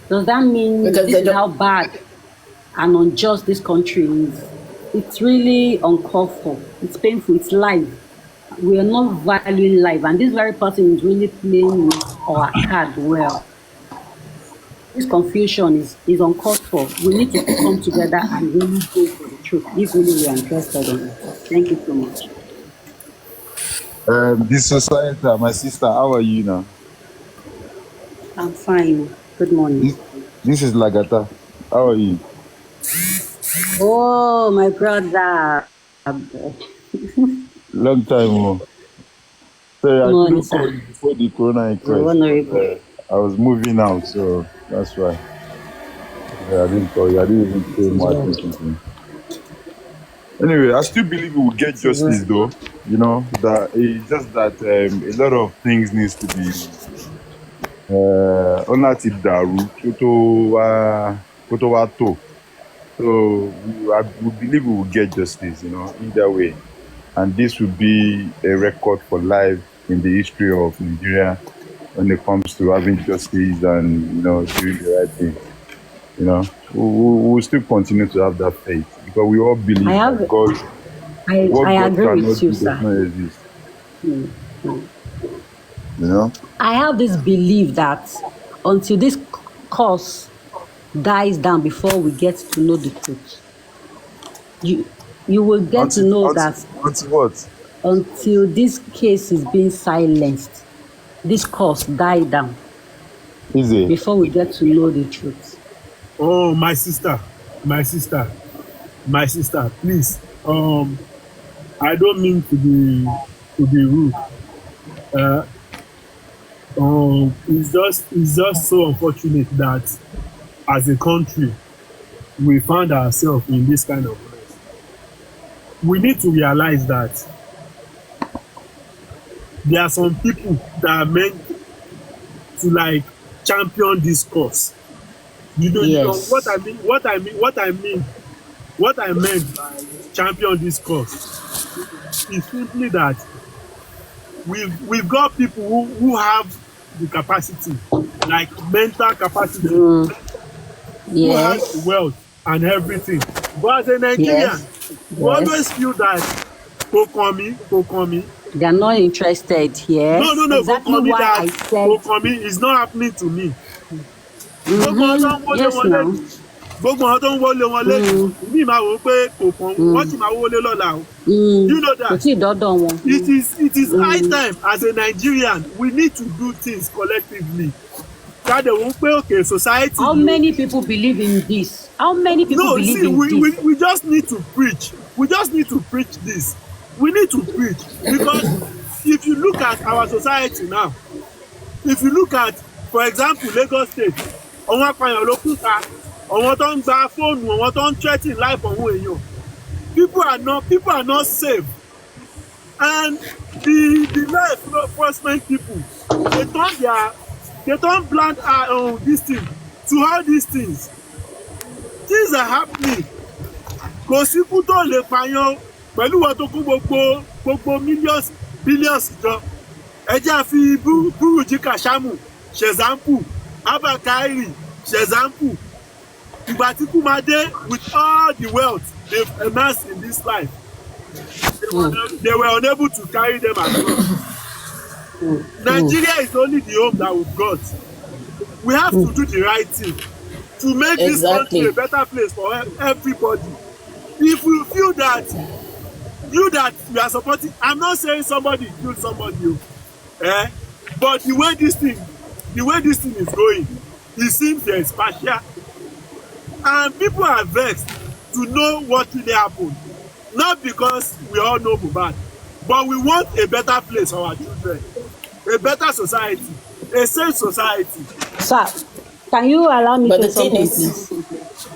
Does that mean this is how bad and unjust this country is? It's really uncalled for. It's painful. It's life. We are not valuing life. And this very person is really playing with our card well. This confusion is uncalled for. We need to come together and really go for the truth. If really we are interested in it. Thank you so much. This society, my sister, how are you now? I'm fine. Good morning. This is Lagata. How are you? Oh, my brother. Long time. Sorry, I Morning, couldn't call sir. you before the corona You're inquest. honorable. I was moving out, so that's why. Yeah, I didn't call you. I didn't even pay more attention to you. Anyway, I still believe we will get justice, though. You know, that it's just that a lot of things needs to be onati daru koto wa to. So we believe we will get justice, you know, either way. And this will be a record for life in the history of Nigeria when it comes to having justice and, you know, doing the right thing. You know, we'll still continue to have that faith because we all believe that God, what I God agree cannot with do you, does sir. not exist. You know? I have this belief that until this cause dies down before we get to know the truth, you will get to know that Until what? until this case is being silenced, this cause die down Easy. before we get to know the truth. Oh, my sister, please. I don't mean to be rude. It's just so unfortunate that as a country we found ourselves in this kind of place. We need to realize that there are some people that are meant to like champion this cause. You know, Yes. what I meant by champion this cause is simply that we've got people who have the capacity, like mental capacity, who have Yes. the wealth and everything. But as a Nigerian, we always feel that Kokomi. They are not interested. Yes. No, Exactly Kokomi, why that I said. Kokomi is not happening to me. Yes, now. Gbogbo àwọn tó ń wọlé wọn lẹ́yìn ní ìmọ̀ àwọn pé kò kàn wọ́n sì máa wọlé lọ́la o. You know Kò that tí ì dọ́dọ̀ wọn. it is high time as a Nigerian we need to do things collectively. Káde wọ́n pé okay society. How many people believe in this? How many people believe in this? We just need to preach. We just need to preach this. We need to preach because if you look at our society now, if you look at, for example, Lagos State, àwọn apààyàn ló kú ta, àwọn tó ń gba fóònù, àwọn tó ń threaten life àwọn èèyàn. People are not safe. And the law enforcement people, they turn blind eye on this thing to all these things. Things are happening. Kò sí kú tó lè pààyàn pẹ̀lú wọn tó kú gbogbo billions jọ. Ẹ jẹ́ àfi Buruji Kashamu ṣẹ̀zámpù, Abba Kyari ṣẹ̀zámpù. Ìgbà tí kú máa dé with all the wealth they've amassed in this life, they were unable to carry them across. Nigeria is only the home that we've got. We have to do the right thing to make this country a better place for everybody. If we feel that you are supporting, I'm not saying somebody killed somebody, but the way this thing is going, it seems there is partial, and people are vexed to know what really happened. Not because we all know Mohbad, but we want a better place for our children, a better society, a safe society. Sir, can you allow me But to the say thing something, is,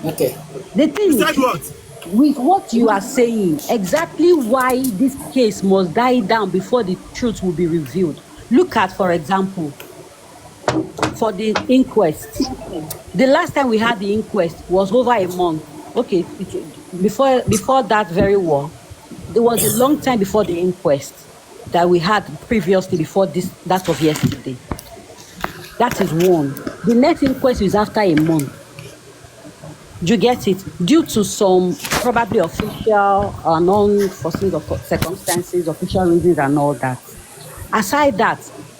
please? okay. The thing You said is, what? with what you are saying, exactly why this case must die down before the truth will be revealed. Look at, for example, for the inquest. The last time we had the inquest was over a month. Okay, before that very war, there was a long time before the inquest that we had previously before that of yesterday. That is one. The next inquest is after a month. Do you get it? Due to some probably official or non-foreseen circumstances, official reasons and all that. Aside that,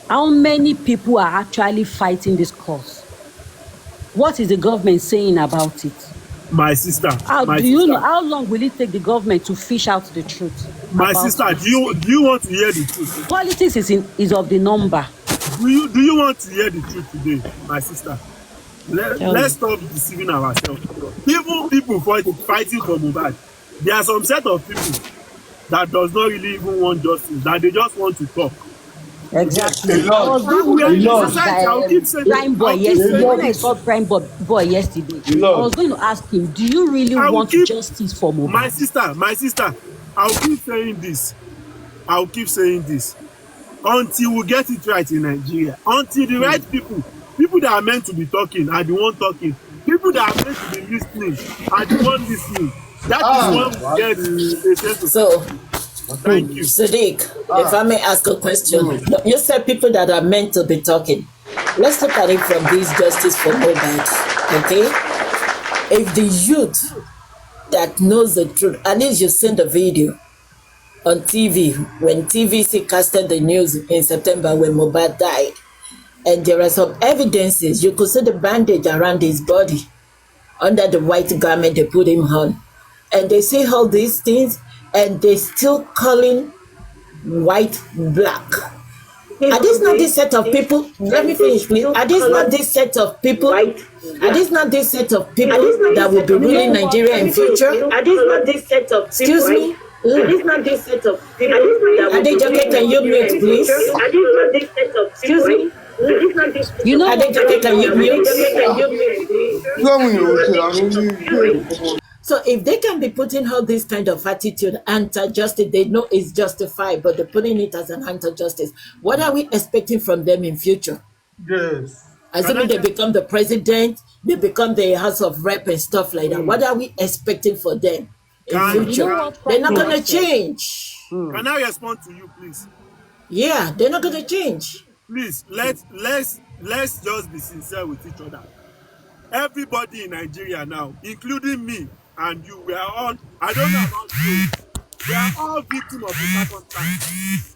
how many people are actually fighting this cause? What is the government saying about it? My sister. How long will it take the government to fish out the truth? My sister, do you want to hear the truth? Politics is of the number. Do you want to hear the truth today, my sister? Let's stop deceiving ourselves. Even people fighting for Mohbad, there are some set of people that does not really even want justice, that they just want to talk. Exactly. I was doing Prime Boy yesterday. When I saw Prime Boy yesterday, I was going to ask him, do you really want justice for Mohbad? My sister, I'll keep saying this until we get it right in Nigeria, until the right people that are meant to be talking are the one talking, people that are meant to be listening are the one listening. That is when we get a sense of thank you. Sadiq, if I may ask a question. You said people that are meant to be talking. Let's look at it from this justice for Mohbad, okay? If the youth that knows the truth, at least you've seen the video on TV, when TVC casted the news in September when Mohbad died, and there are some evidences, you could see the bandage around his body, under the white garment they put him on. And they say all these things, and they still calling white black. Are these not this set of people? Let me finish, please. Are these not this set of people? Are these not this set of people that will be ruling Nigeria in future? Are these not this set of people? Excuse me. Are these not this set of people? Adejoke, can you mute, please? Are these not this set of? Excuse me. You know, Adejoke, can you mute? So if they can be putting all this kind of attitude, anti-justice, they know it's justified, but they're putting it as an anti-justice. What are we expecting from them in future? Yes. Assuming they become the president, they become the House of Rep and stuff like that. What are we expecting for them in future? They're not going to change. Can I respond to you, please? Yeah, they're not going to change. Please, let's just be sincere with each other. Everybody in Nigeria now, including me and you, we are all, I don't know about you, we are all victims of the circumstance.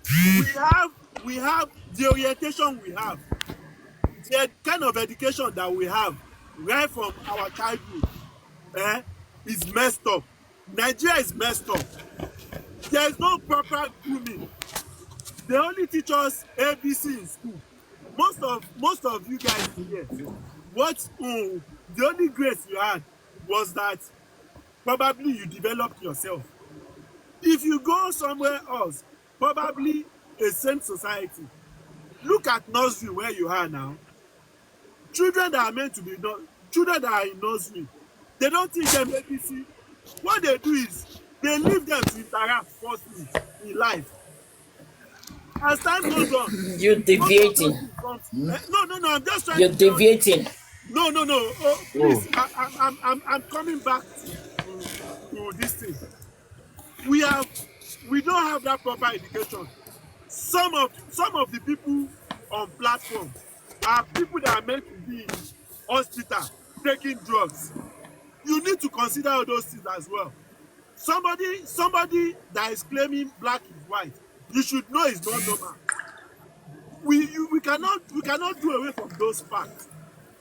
We have the orientation we have, the kind of education that we have right from our childhood is messed up. Nigeria is messed up. There is no proper grooming. They only teach us ABC in school. Most of you guys here, the only grace you had was that probably you developed yourself. If you go somewhere else, probably a sane society, look at nursery where you are now. Children that are meant to be children that are in nursery, they don't teach them ABC. What they do is they leave them to interact firstly in life. As time goes on, you're deviating. No, I'm just trying. You're deviating. No. Oh, please, I'm coming back to this thing. We don't have that proper education. Some of the people on platform are people that are meant to be in hospital taking drugs. You need to consider all those things as well. Somebody that is claiming black is white, you should know it's not normal. We cannot do away from those facts.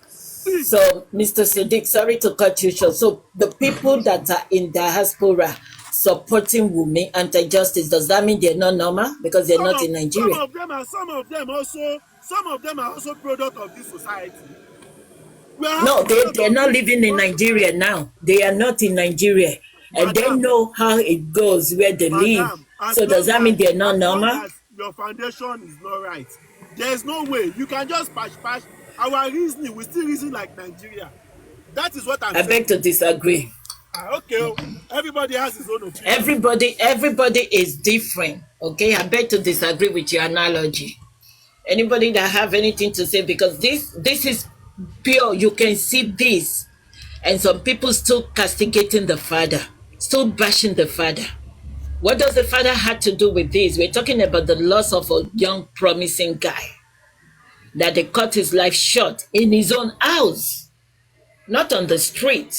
So, Mr. Sadiq, sorry to cut you short. So, the people that are in diaspora supporting Wunmi anti-justice, does that mean they're not normal because they're not in Nigeria? Some of them are also product of this society. No, they're not living in Nigeria now. They are not in Nigeria, and they know how it goes where they live. So, does that mean they're not normal? Your foundation is not right. There's no way you can just patch. Our reasoning, we still reason like Nigeria. That is what I'm saying. I beg to disagree. Okay, everybody has his own opinion. Everybody is different. Okay, I beg to disagree with your analogy. Anybody that have anything to say, because this is pure. You can see this, and some people still castigating the father, still bashing the father. What does the father have to do with this? We're talking about the loss of a young, promising guy that they cut his life short in his own house, not on the street.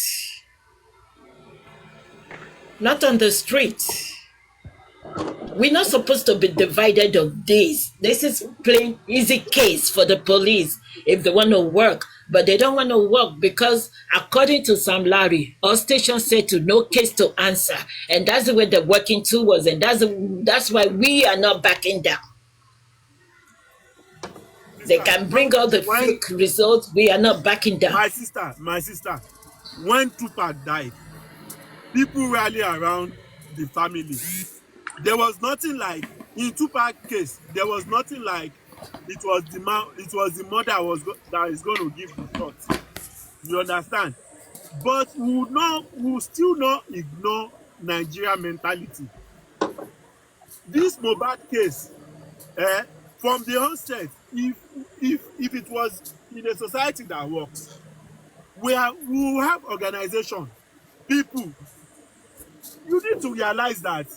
Not on the street. We're not supposed to be divided of this. This is plain easy case for the police if they want to work, but they don't want to work because according to Sam Larry, our station said to no case to answer, and that's the way they're working towards, and that's why we are not backing down. They can bring all the fake results. We are not backing down. My sister, when Tupac died, people rally around the family. There was nothing like, in Tupac case, there was nothing like it was the mother that is going to give the shot. You understand? But we will still not ignore Nigeria mentality. This Mohbad case, from the onset, if it was in a society that works, we will have organization, people. You need to realize that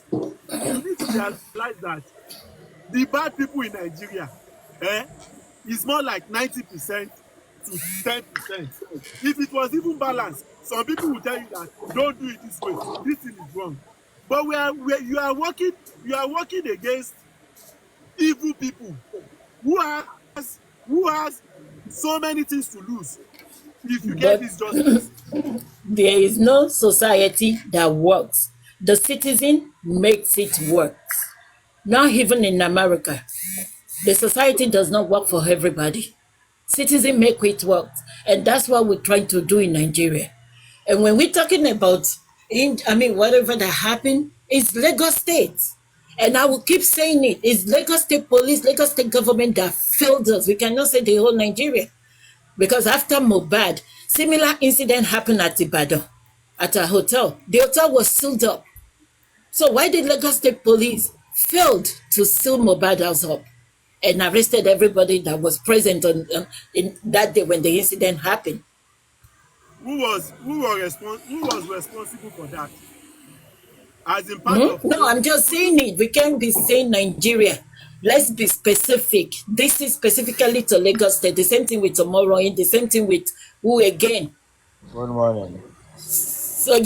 the bad people in Nigeria is more like 90% to 10%. If it was even balanced, some people will tell you that don't do it this way, this thing is wrong. But you are working against evil people who has so many things to lose if you get this justice. There is no society that works. The citizen makes it work. Not even in America. The society does not work for everybody. Citizens make it work. And that's what we're trying to do in Nigeria. And when we're talking about, whatever that happened, it's Lagos State. And I will keep saying it. It's Lagos State Police, Lagos State government that failed us. We cannot say the whole Nigeria. Because after Mohbad, similar incident happened at Ibadan, at a hotel. The hotel was sealed up. So why did Lagos State Police failed to seal Mohbad house up and arrested everybody that was present in that day when the incident happened? Who was responsible for that? As in part of No, I'm just saying it. We can't be saying Nigeria. Let's be specific. This is specifically to Lagos State. The same thing with Tomorrow, the same thing with who again? Good morning. So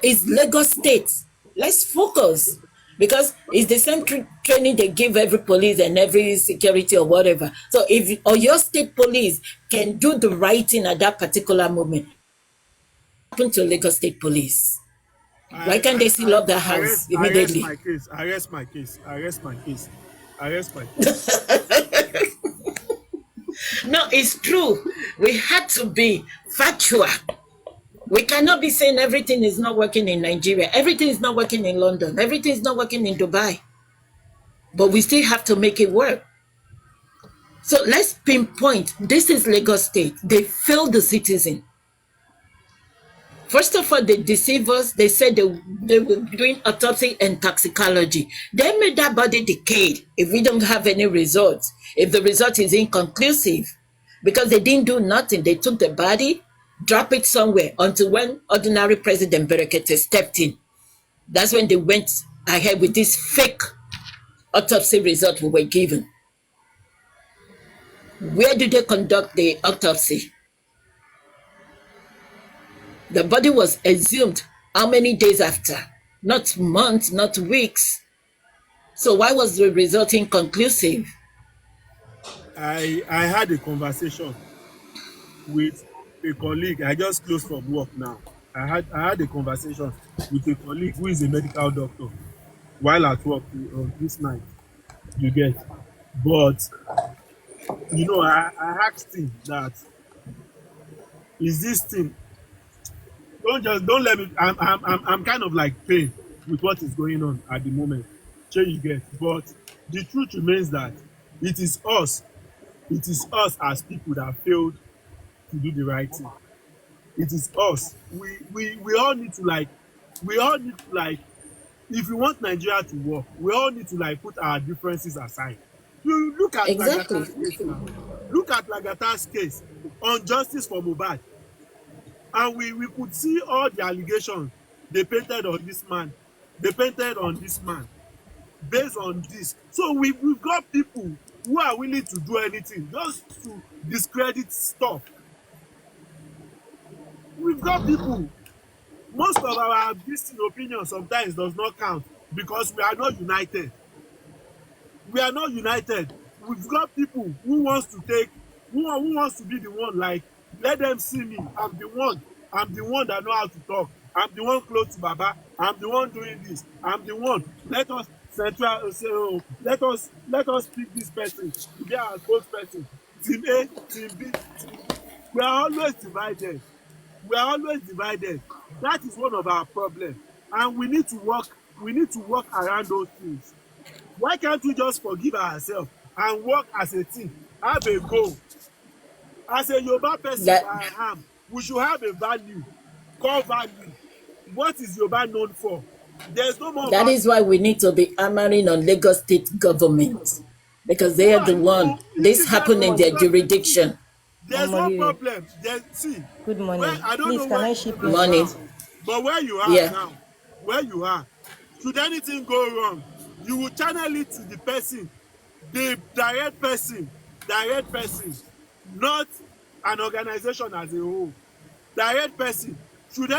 it's Lagos State. Let's focus, because it's the same training they give every police and every security or whatever. So if your state police can do the right thing at that particular moment, happen to Lagos State Police. Why can't they seal up the house immediately? Arrest my case. No, it's true. We had to be factual. We cannot be saying everything is not working in Nigeria. Everything is not working in London. Everything is not working in Dubai. But we still have to make it work. So let's pinpoint. This is Lagos State. They failed the citizen. First of all, they deceived us. They said they were doing autopsy and toxicology. They made that body decayed if we don't have any results, if the result is inconclusive. Because they didn't do nothing. They took the body, drop it somewhere until when ordinary President Berekete stepped in. That's when they went ahead with this fake autopsy result we were given. Where did they conduct the autopsy? The body was exhumed how many days after? Not months, not weeks. So why was the result inconclusive? I had a conversation with a colleague. I just closed from work now. I had a conversation with a colleague who is a medical doctor while at work this night. You get, but I asked him that, is this thing? Don't let me. I'm kind of like pain with what is going on at the moment. Sure, you get, but the truth remains that it is us as people that failed to do the right thing. It is us. We all need to if we want Nigeria to work, we all need to put our differences aside. You look at exactly. Lagata's case now. Look at Lagata's case on justice for Mohbad. And we could see all the allegations they painted on this man. They painted on this man based on this. So we've got people who are willing to do anything just to discredit stuff. We've got people. Most of our distinct opinion sometimes does not count because we are not united. We are not united. We've got people who wants to be the one, let them see me. I'm the one that know how to talk. I'm the one close to Baba. I'm the one doing this. I'm the one. Let us pick this person to be our spokesperson team A, team B. We are always divided. We are always divided. That is one of our problems. And we need to work around those things. Why can't we just forgive ourselves and work as a team? Have a goal. As a Yoruba person That I am, we should have a value, core value. What is Yoruba known for? There's no more that value. is why we need to be hammering on Lagos State government, because they are the one. This happened in their jurisdiction. There's no problem. See, Good morning. I don't Please, know can where I ship you you? Money. are, but where you are Yeah. now, where you are, should anything go wrong, you will channel it to the person, the direct person, not an organization as a whole. Direct person. Should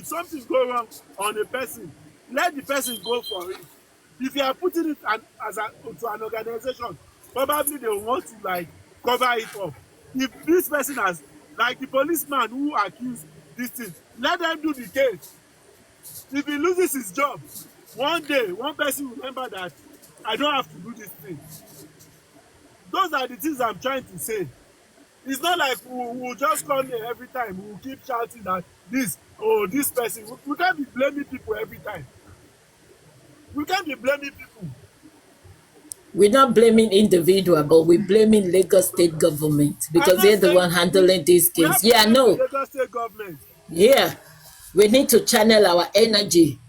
something go wrong on a person, let the person go for it. If you are putting it to an organization, probably they will want to like cover it up. If this person has, like the policeman who accused this thing, let them do the case. If he loses his job, one day, one person will remember that I don't have to do this thing. Those are the things I'm trying to say. It's not like we'll just come here every time. We'll keep shouting that this person. We can't be blaming people every time. We can't be blaming people. We're not blaming individual, but we're blaming Lagos State government because they're the one handling these cases. Yeah, no. Lagos State government. Yeah, we need to channel our energy,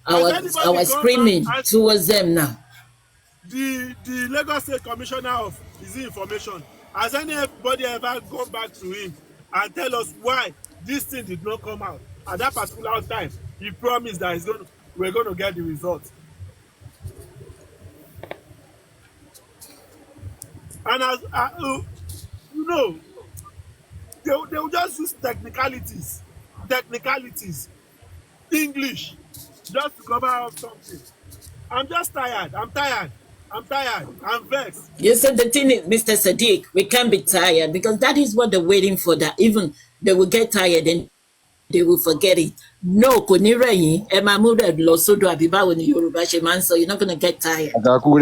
our screaming towards them now. The Lagos State Commissioner of Information, has anybody ever gone back to him and tell us why this thing did not come out at that particular time? He promised that we're going to get the result. And as they will just use technicalities, English, just to cover up something. I'm just tired. I'm vexed. You said the thing is, Mr. Sadiq, we can't be tired because that is what they're waiting for, that even they will get tired and they will forget it. No, kò ní rẹ̀yìn, ẹ máa mú rẹ̀ lọ sódò àbí báwo ni Yorùbá ṣe máa ń sọ, you're not going to get tired. Until we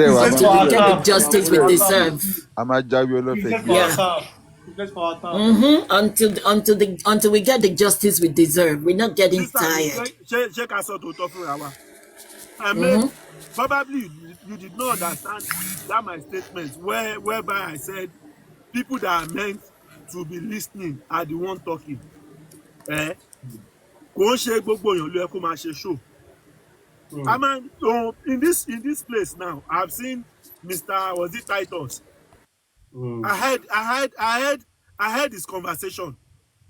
get the justice we deserve. Until we get the justice we deserve, we're not getting tired. Probably you did not understand that my statement whereby I said people that are meant to be listening are the one talking. Kò ń ṣe gbogbo èèyàn ló yẹ kó máa ṣe show. I mean, in this place now, I've seen Mr. Was it Titus? I heard his conversation.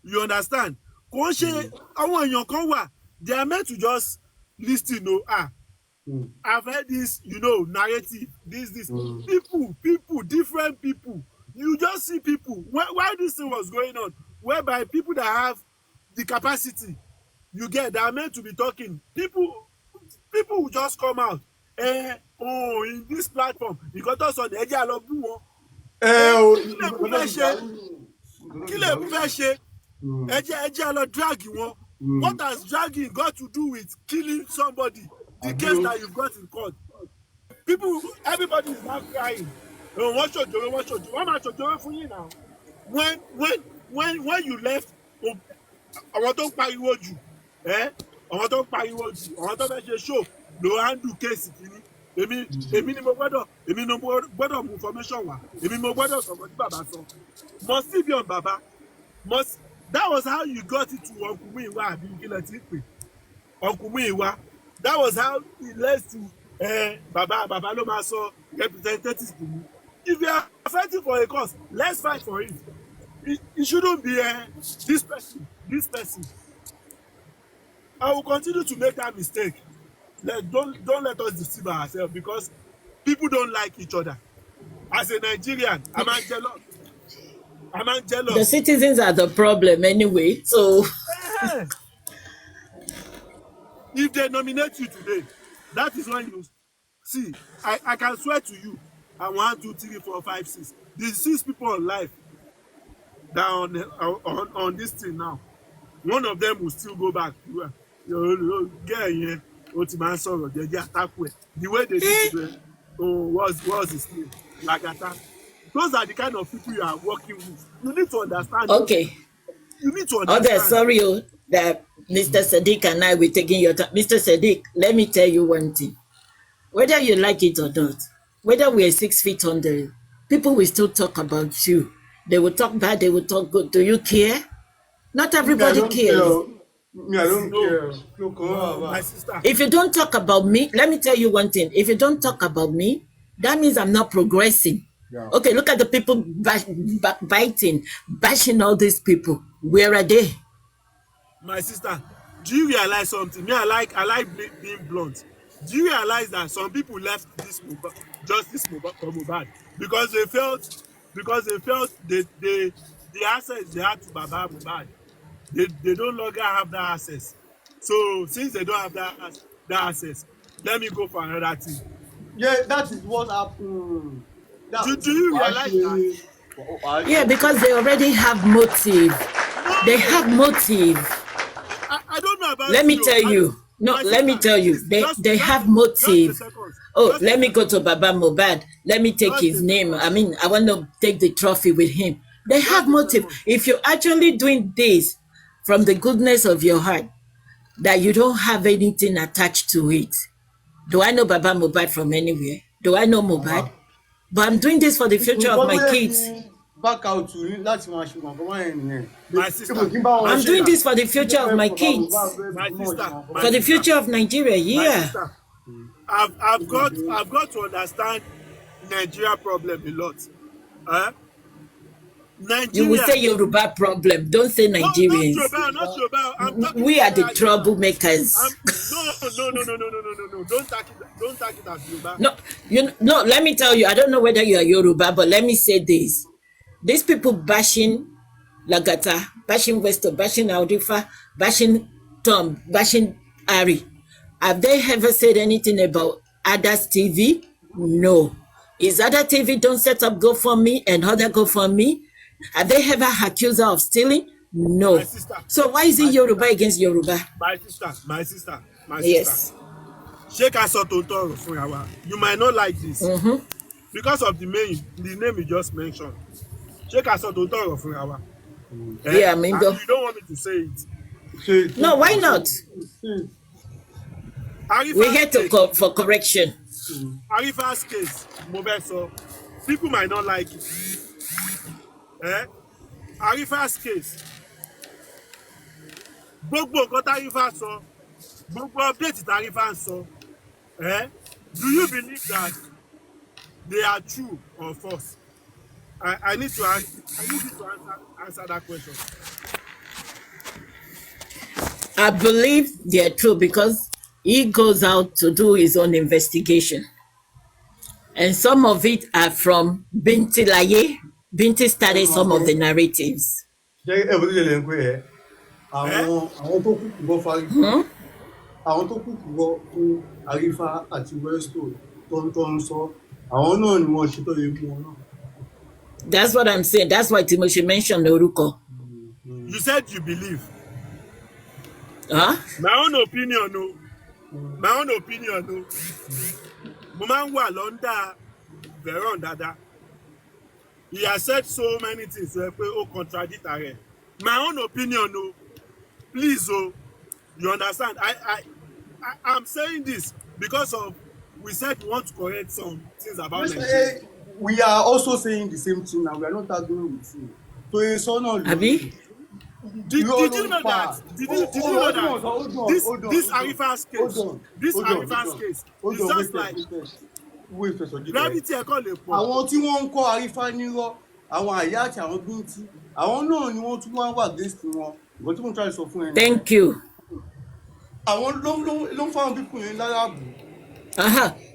You understand? Kò ń ṣe àwọn èèyàn kan wà, they are meant to just listen. I've heard this, narrative. This. People, different people. You just see people. Why this thing was going on? Whereby people that have the capacity, they are meant to be talking. People will just come out. In this platform, you got us on the edge of one. Drag you. What has dragging got to do with killing somebody? The case that you've got in court. Everybody is now crying. What am I doing for you now? When you left, àwọn tó ń pariwo jù, àwọn tó fẹ́ ṣe show ló handle case kìíní. Èmi ni mo gbọ́dọ̀ mú information wá. Èmi mo gbọ́dọ̀ sọ̀rọ̀ tí bàbá sọ. Must it be on bàbá? That was how you got it to Uncle Muyiwa àbí kílẹ̀ tí pè. Uncle Muyiwa. That was how it led to Baba ló máa sọ representatives to me. If you are fighting for a cause, let's fight for it. It shouldn't be this person. I will continue to make that mistake. Don't let us deceive ourselves because people don't like each other. As a Nigerian, I'm jealous. The citizens are the problem anyway, so. If they nominate you today, that is when you see. I can swear to you, 1, 2, 3, 4, 5, 6. The 6 people on life that on this thing now. One of them will still go back. The way they did it was his name, Lagata. those are the kind of people you are working with. You need to understand. Okay. You need to Oh, understand. sorry, that Mr. Sadiq and I were taking your time. Mr. Sadiq, let me tell you one thing. Whether you like it or not, whether we are 6 feet under, people will still talk about you. They will talk bad, they will talk good. Do you care? Not everybody cares. Me, I don't care. No, come on, My sister. If you don't talk about me, let me tell you one thing. If you don't talk about me, that means I'm not progressing. Yeah. Okay, look at the people backbiting, bashing all these people. Where are they? My sister, do you realize something? Me, I like being blunt. Do you realize that some people left this justice for Mohbad because they felt the access they had to Baba Mohbad, they no longer have that access. So since they don't have that access, let me go for another thing. Yeah, that is what happened. Do you realize that? Yeah, because they already have motive. They have motive. I don't know about Let me tell you. No, let me tell you. They have motive. Oh, let me go to Baba Mohbad. Let me take his name. I mean, I want to take the trophy with him. They have motive. If you're actually doing this from the goodness of your heart, that you don't have anything attached to it. Do I know Baba Mohbad from anywhere? Do I know Mohbad? But I'm doing this for the future of my kids. Back out to that's my sugar. My sister. I'm doing this for the future of my kids. My sister. For the future of Nigeria, yeah. I've got to understand Nigeria problem a lot. Nigeria, you will say Yoruba problem. Don't say Nigerians. Not Yoruba. We are the troublemakers. No. Don't take it as Yoruba. No, let me tell you, I don't know whether you are Yoruba, but let me say this. These people bashing Lagata, bashing Westo, bashing Audifa, bashing Tom, bashing Ari. Have they ever said anything about Adas TV? No. Is Ada TV don't set up GoFundMe and other GoFundMe? Have they ever accused her of stealing? No. So why is it Yoruba against Yoruba? My sister. Yes. Sheikh Asoto, you might not like this because of the name you just mentioned. Sheikh Asoto. Yeah, I mean, you don't want me to say it. No, why not? We get to for correction. Arifa's case, Mobeso, people might not like it. Arifa's case. Gbogbo nǹkan t'Arifa sọ, gbogbo update t'Arifa sọ. Do you believe that they are true or false? I need you to answer that question. I believe they are true because he goes out to do his own investigation. And some of it are from Binti Laye. Binti started some of the narratives. Àwọn tó kù kúrò fún Arifa àti Westo tó ń sọ àwọn náà ni wọ́n ṣe tó yẹ fún wọn náà. That's what I'm saying. That's why Timothy mentioned Oruko. You said you believe. Huh? My own opinion, no. Mo máa ń wà lọ́ndà Veron dada. He has said so many things pé ó contradict ààrẹ. My own opinion, no. Please, you understand? I'm saying this because of we said we want to correct some things about Nigeria. We are also saying the same thing now. We are not arguing with you. So it's not. Abi? Did you know that? Did you know that? This Arifa's case. Is just like gravity ẹ̀kọ́ lè pọ̀. Àwọn tí wọ́n ń kọ́ Arifa nírọ́, àwọn àyà àti àwọn Binti, àwọn náà ni wọ́n tún wá wà against wọn. Ìwọ́n tí mo try sọ fún ẹ. Thank you. Àwọn ló ń fáwọn pípọ̀ yẹn lára bù.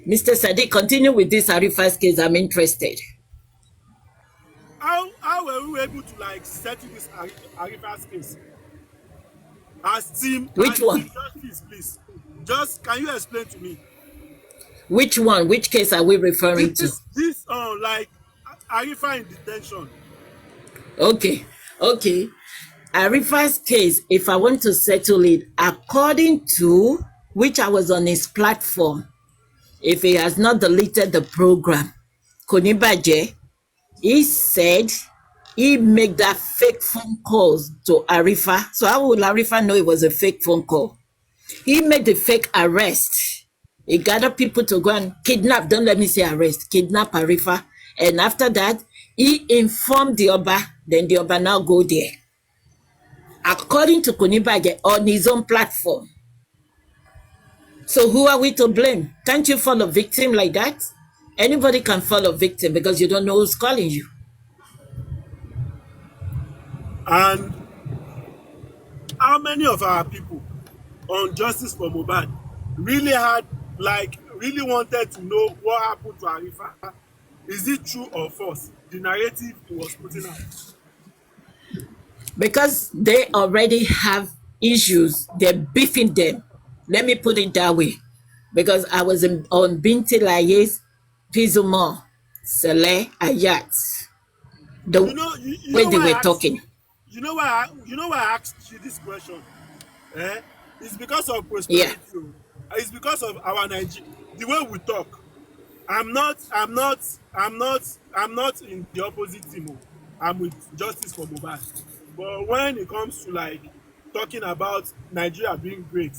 Mr. Sadiq, continue with this Arifa's case. I'm interested. How were we able to settle this Arifa's case? As team, which one? Justice, please. Just can you explain to me? Which one? Which case are we referring to? This Arifa in detention. Okay. Arifa's case, if I want to settle it, according to which I was on his platform, if he has not deleted the program, Konibaje, he said he made that fake phone calls to Arifa. So how would Arifa know it was a fake phone call? He made the fake arrest. He gathered people to go and kidnap, don't let me say arrest, kidnap Arifa. And after that, he informed the Oba, then the Oba now go there. According to Kunibage, on his own platform. So who are we to blame? Can't you follow victim like that? Anybody can follow victim because you don't know who's calling you. And how many of our people on Justice for Mohbad really wanted to know what happened to Arifa? Is it true or false? The narrative he was putting out. Because they already have issues, they're beefing them. Let me put it that way. Because I was on Binti Laye's Pizuma, Saleh Ayat. The way they were talking. You know why I asked you this question? It's because of prosperity. Yeah. It's because of our Nigeria. The way we talk. I'm not in the opposite team. I'm with Justice for Mohbad. But when it comes to like talking about Nigeria being great,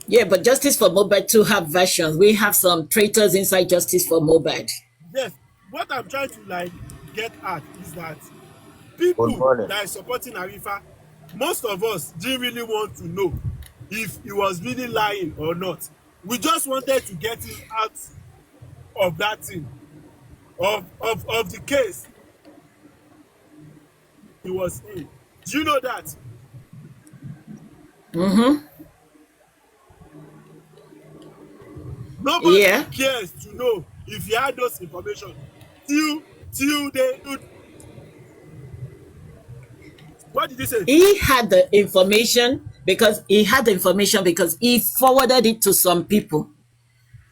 yeah, but Justice for Mohbad too have versions. We have some traitors inside Justice for Mohbad. Yes, what I'm trying to like get at is that people that are supporting Arifa, most of us didn't really want to know if he was really lying or not. We just wanted to get him out of that thing, of the case he was in. Do you know that? Mm-hmm. Nobody cares to know if he had those information till they do. What did he say? He had the information because he forwarded it to some people.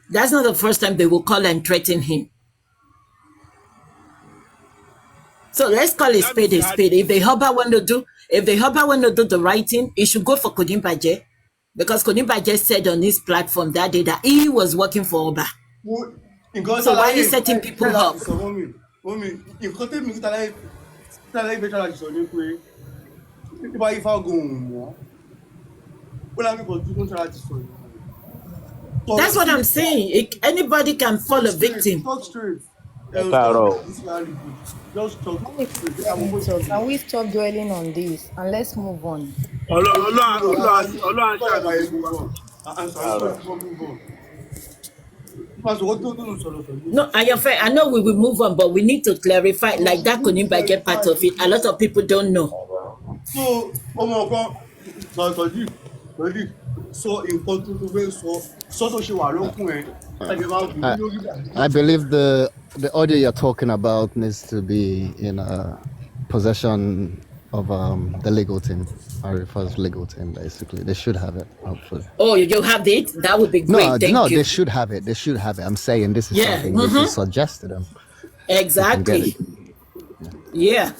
That's not the first time they will call and threaten him. So let's call it spade a spade. If the Hubba want to do the right thing, he should go for Kodimbaje. Because Kodimbaje said on his platform that day that he was working for Oba. So why are you setting people up? That's what I'm saying. Anybody can fall a victim. Can we stop dwelling on this and let's move on? No, I know we will move on, but we need to clarify, like that Konimbaje part of it. A lot of people don't know. So, I believe the audio you're talking about needs to be in possession of the legal team, Arifa's legal team, basically. They should have it, hopefully. Oh, you have it? That would be great. Thank you. They should have it. They should have it. I'm saying this is something we should suggest to them. Exactly. Yeah.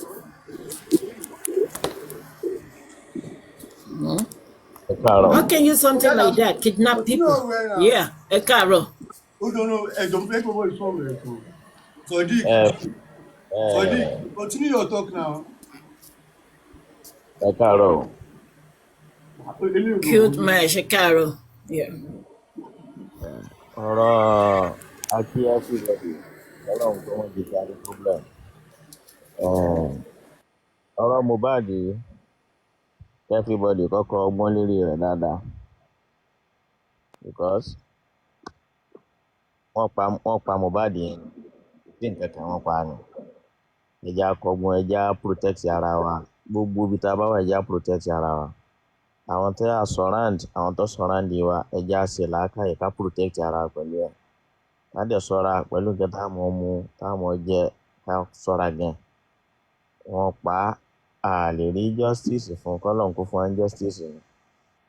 How can you something like that? Kidnap people? Yeah, Ekaro. Who don't know? Don't play for is from it. Sadiq, continue your talk now. Ekaro. Cute man, Ekaro. Yeah. Aki everybody. Ọlọ́run tó wọ́n di kárí problem. Ọ̀rọ̀ Mohbad everybody kọ́kọ́ ọgbọ́n lérí rẹ̀ dáadáa because wọ́n pa Mohbad yẹn tí nǹkan kan wọ́n pa ni. Ẹja kọ́gbọ́n, ẹja protect ara wa, gbogbo ibi tá a bá wà ẹja protect ara wa. Àwọn tó surround wa ẹja ṣe làákàyè ká protect ara wa pẹ̀lú ẹ̀. Ká dẹ̀ ṣọ́ra pẹ̀lú nǹkan táwọn mú táwọn jẹ, ká ṣọ́ra gan. Wọ́n pa á lè rí justice fún kọ́lọ́n kó fún justice ni.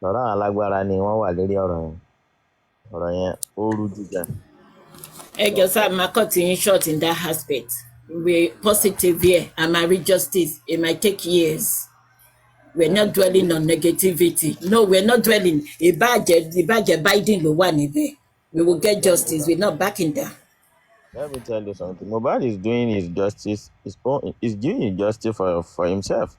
Lọ́rọ̀ àwọn alágbára ni wọ́n wà lérí ọ̀rọ̀ yẹn ó rújú gan. Sir, my cutting short in that aspect. We're positive here. I might read justice. It might take years. We're not dwelling on negativity. No, we're not dwelling. The badge Biden the one there. We will get justice. We're not backing down. Let me tell you something. Mohbad is doing his justice. Is doing his justice for himself.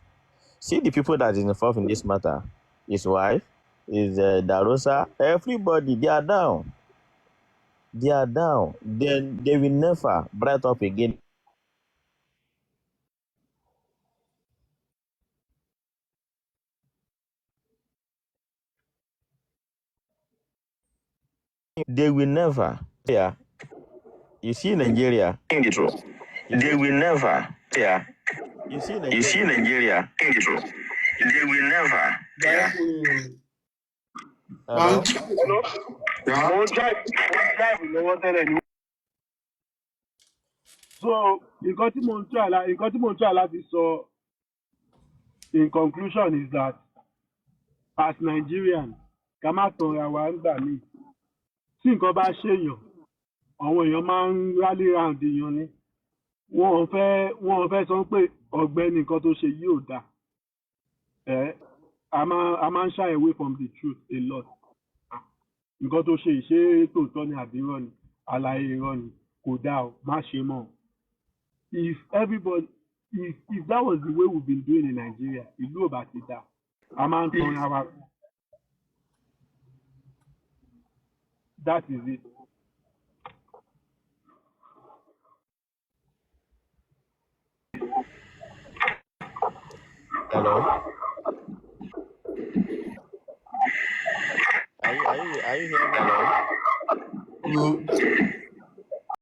See the people that is involved in this matter. His wife, his Darosa, everybody. They are down. They are down. Then they will never bright up again. They will never. Yeah. You see Nigeria. They will never. Yeah. You see Nigeria. They will never. Yeah. Hello? So nǹkan tí mo ń try láti sọ in conclusion is that as Nigerian ká má tanra wa nígbà míì tí nǹkan bá ṣèyàn àwọn èèyàn máa ń rally round èèyàn ni wọn ò fẹ́ sọ pé ọ̀gbẹ́ni nǹkan tó ṣe yìí ò dáa a máa ń shy away from the truth a lot nǹkan tó ṣe ìṣe tòótọ́ ni àbí irọ́ ni àlàyé irọ́ ni kò dáa o má ṣe mọ́ if that was the way we've been doing in Nigeria ìlú ò bá ti dáa a máa ń tan ara that is it. Hello? Are you hearing me? Hello? Hello.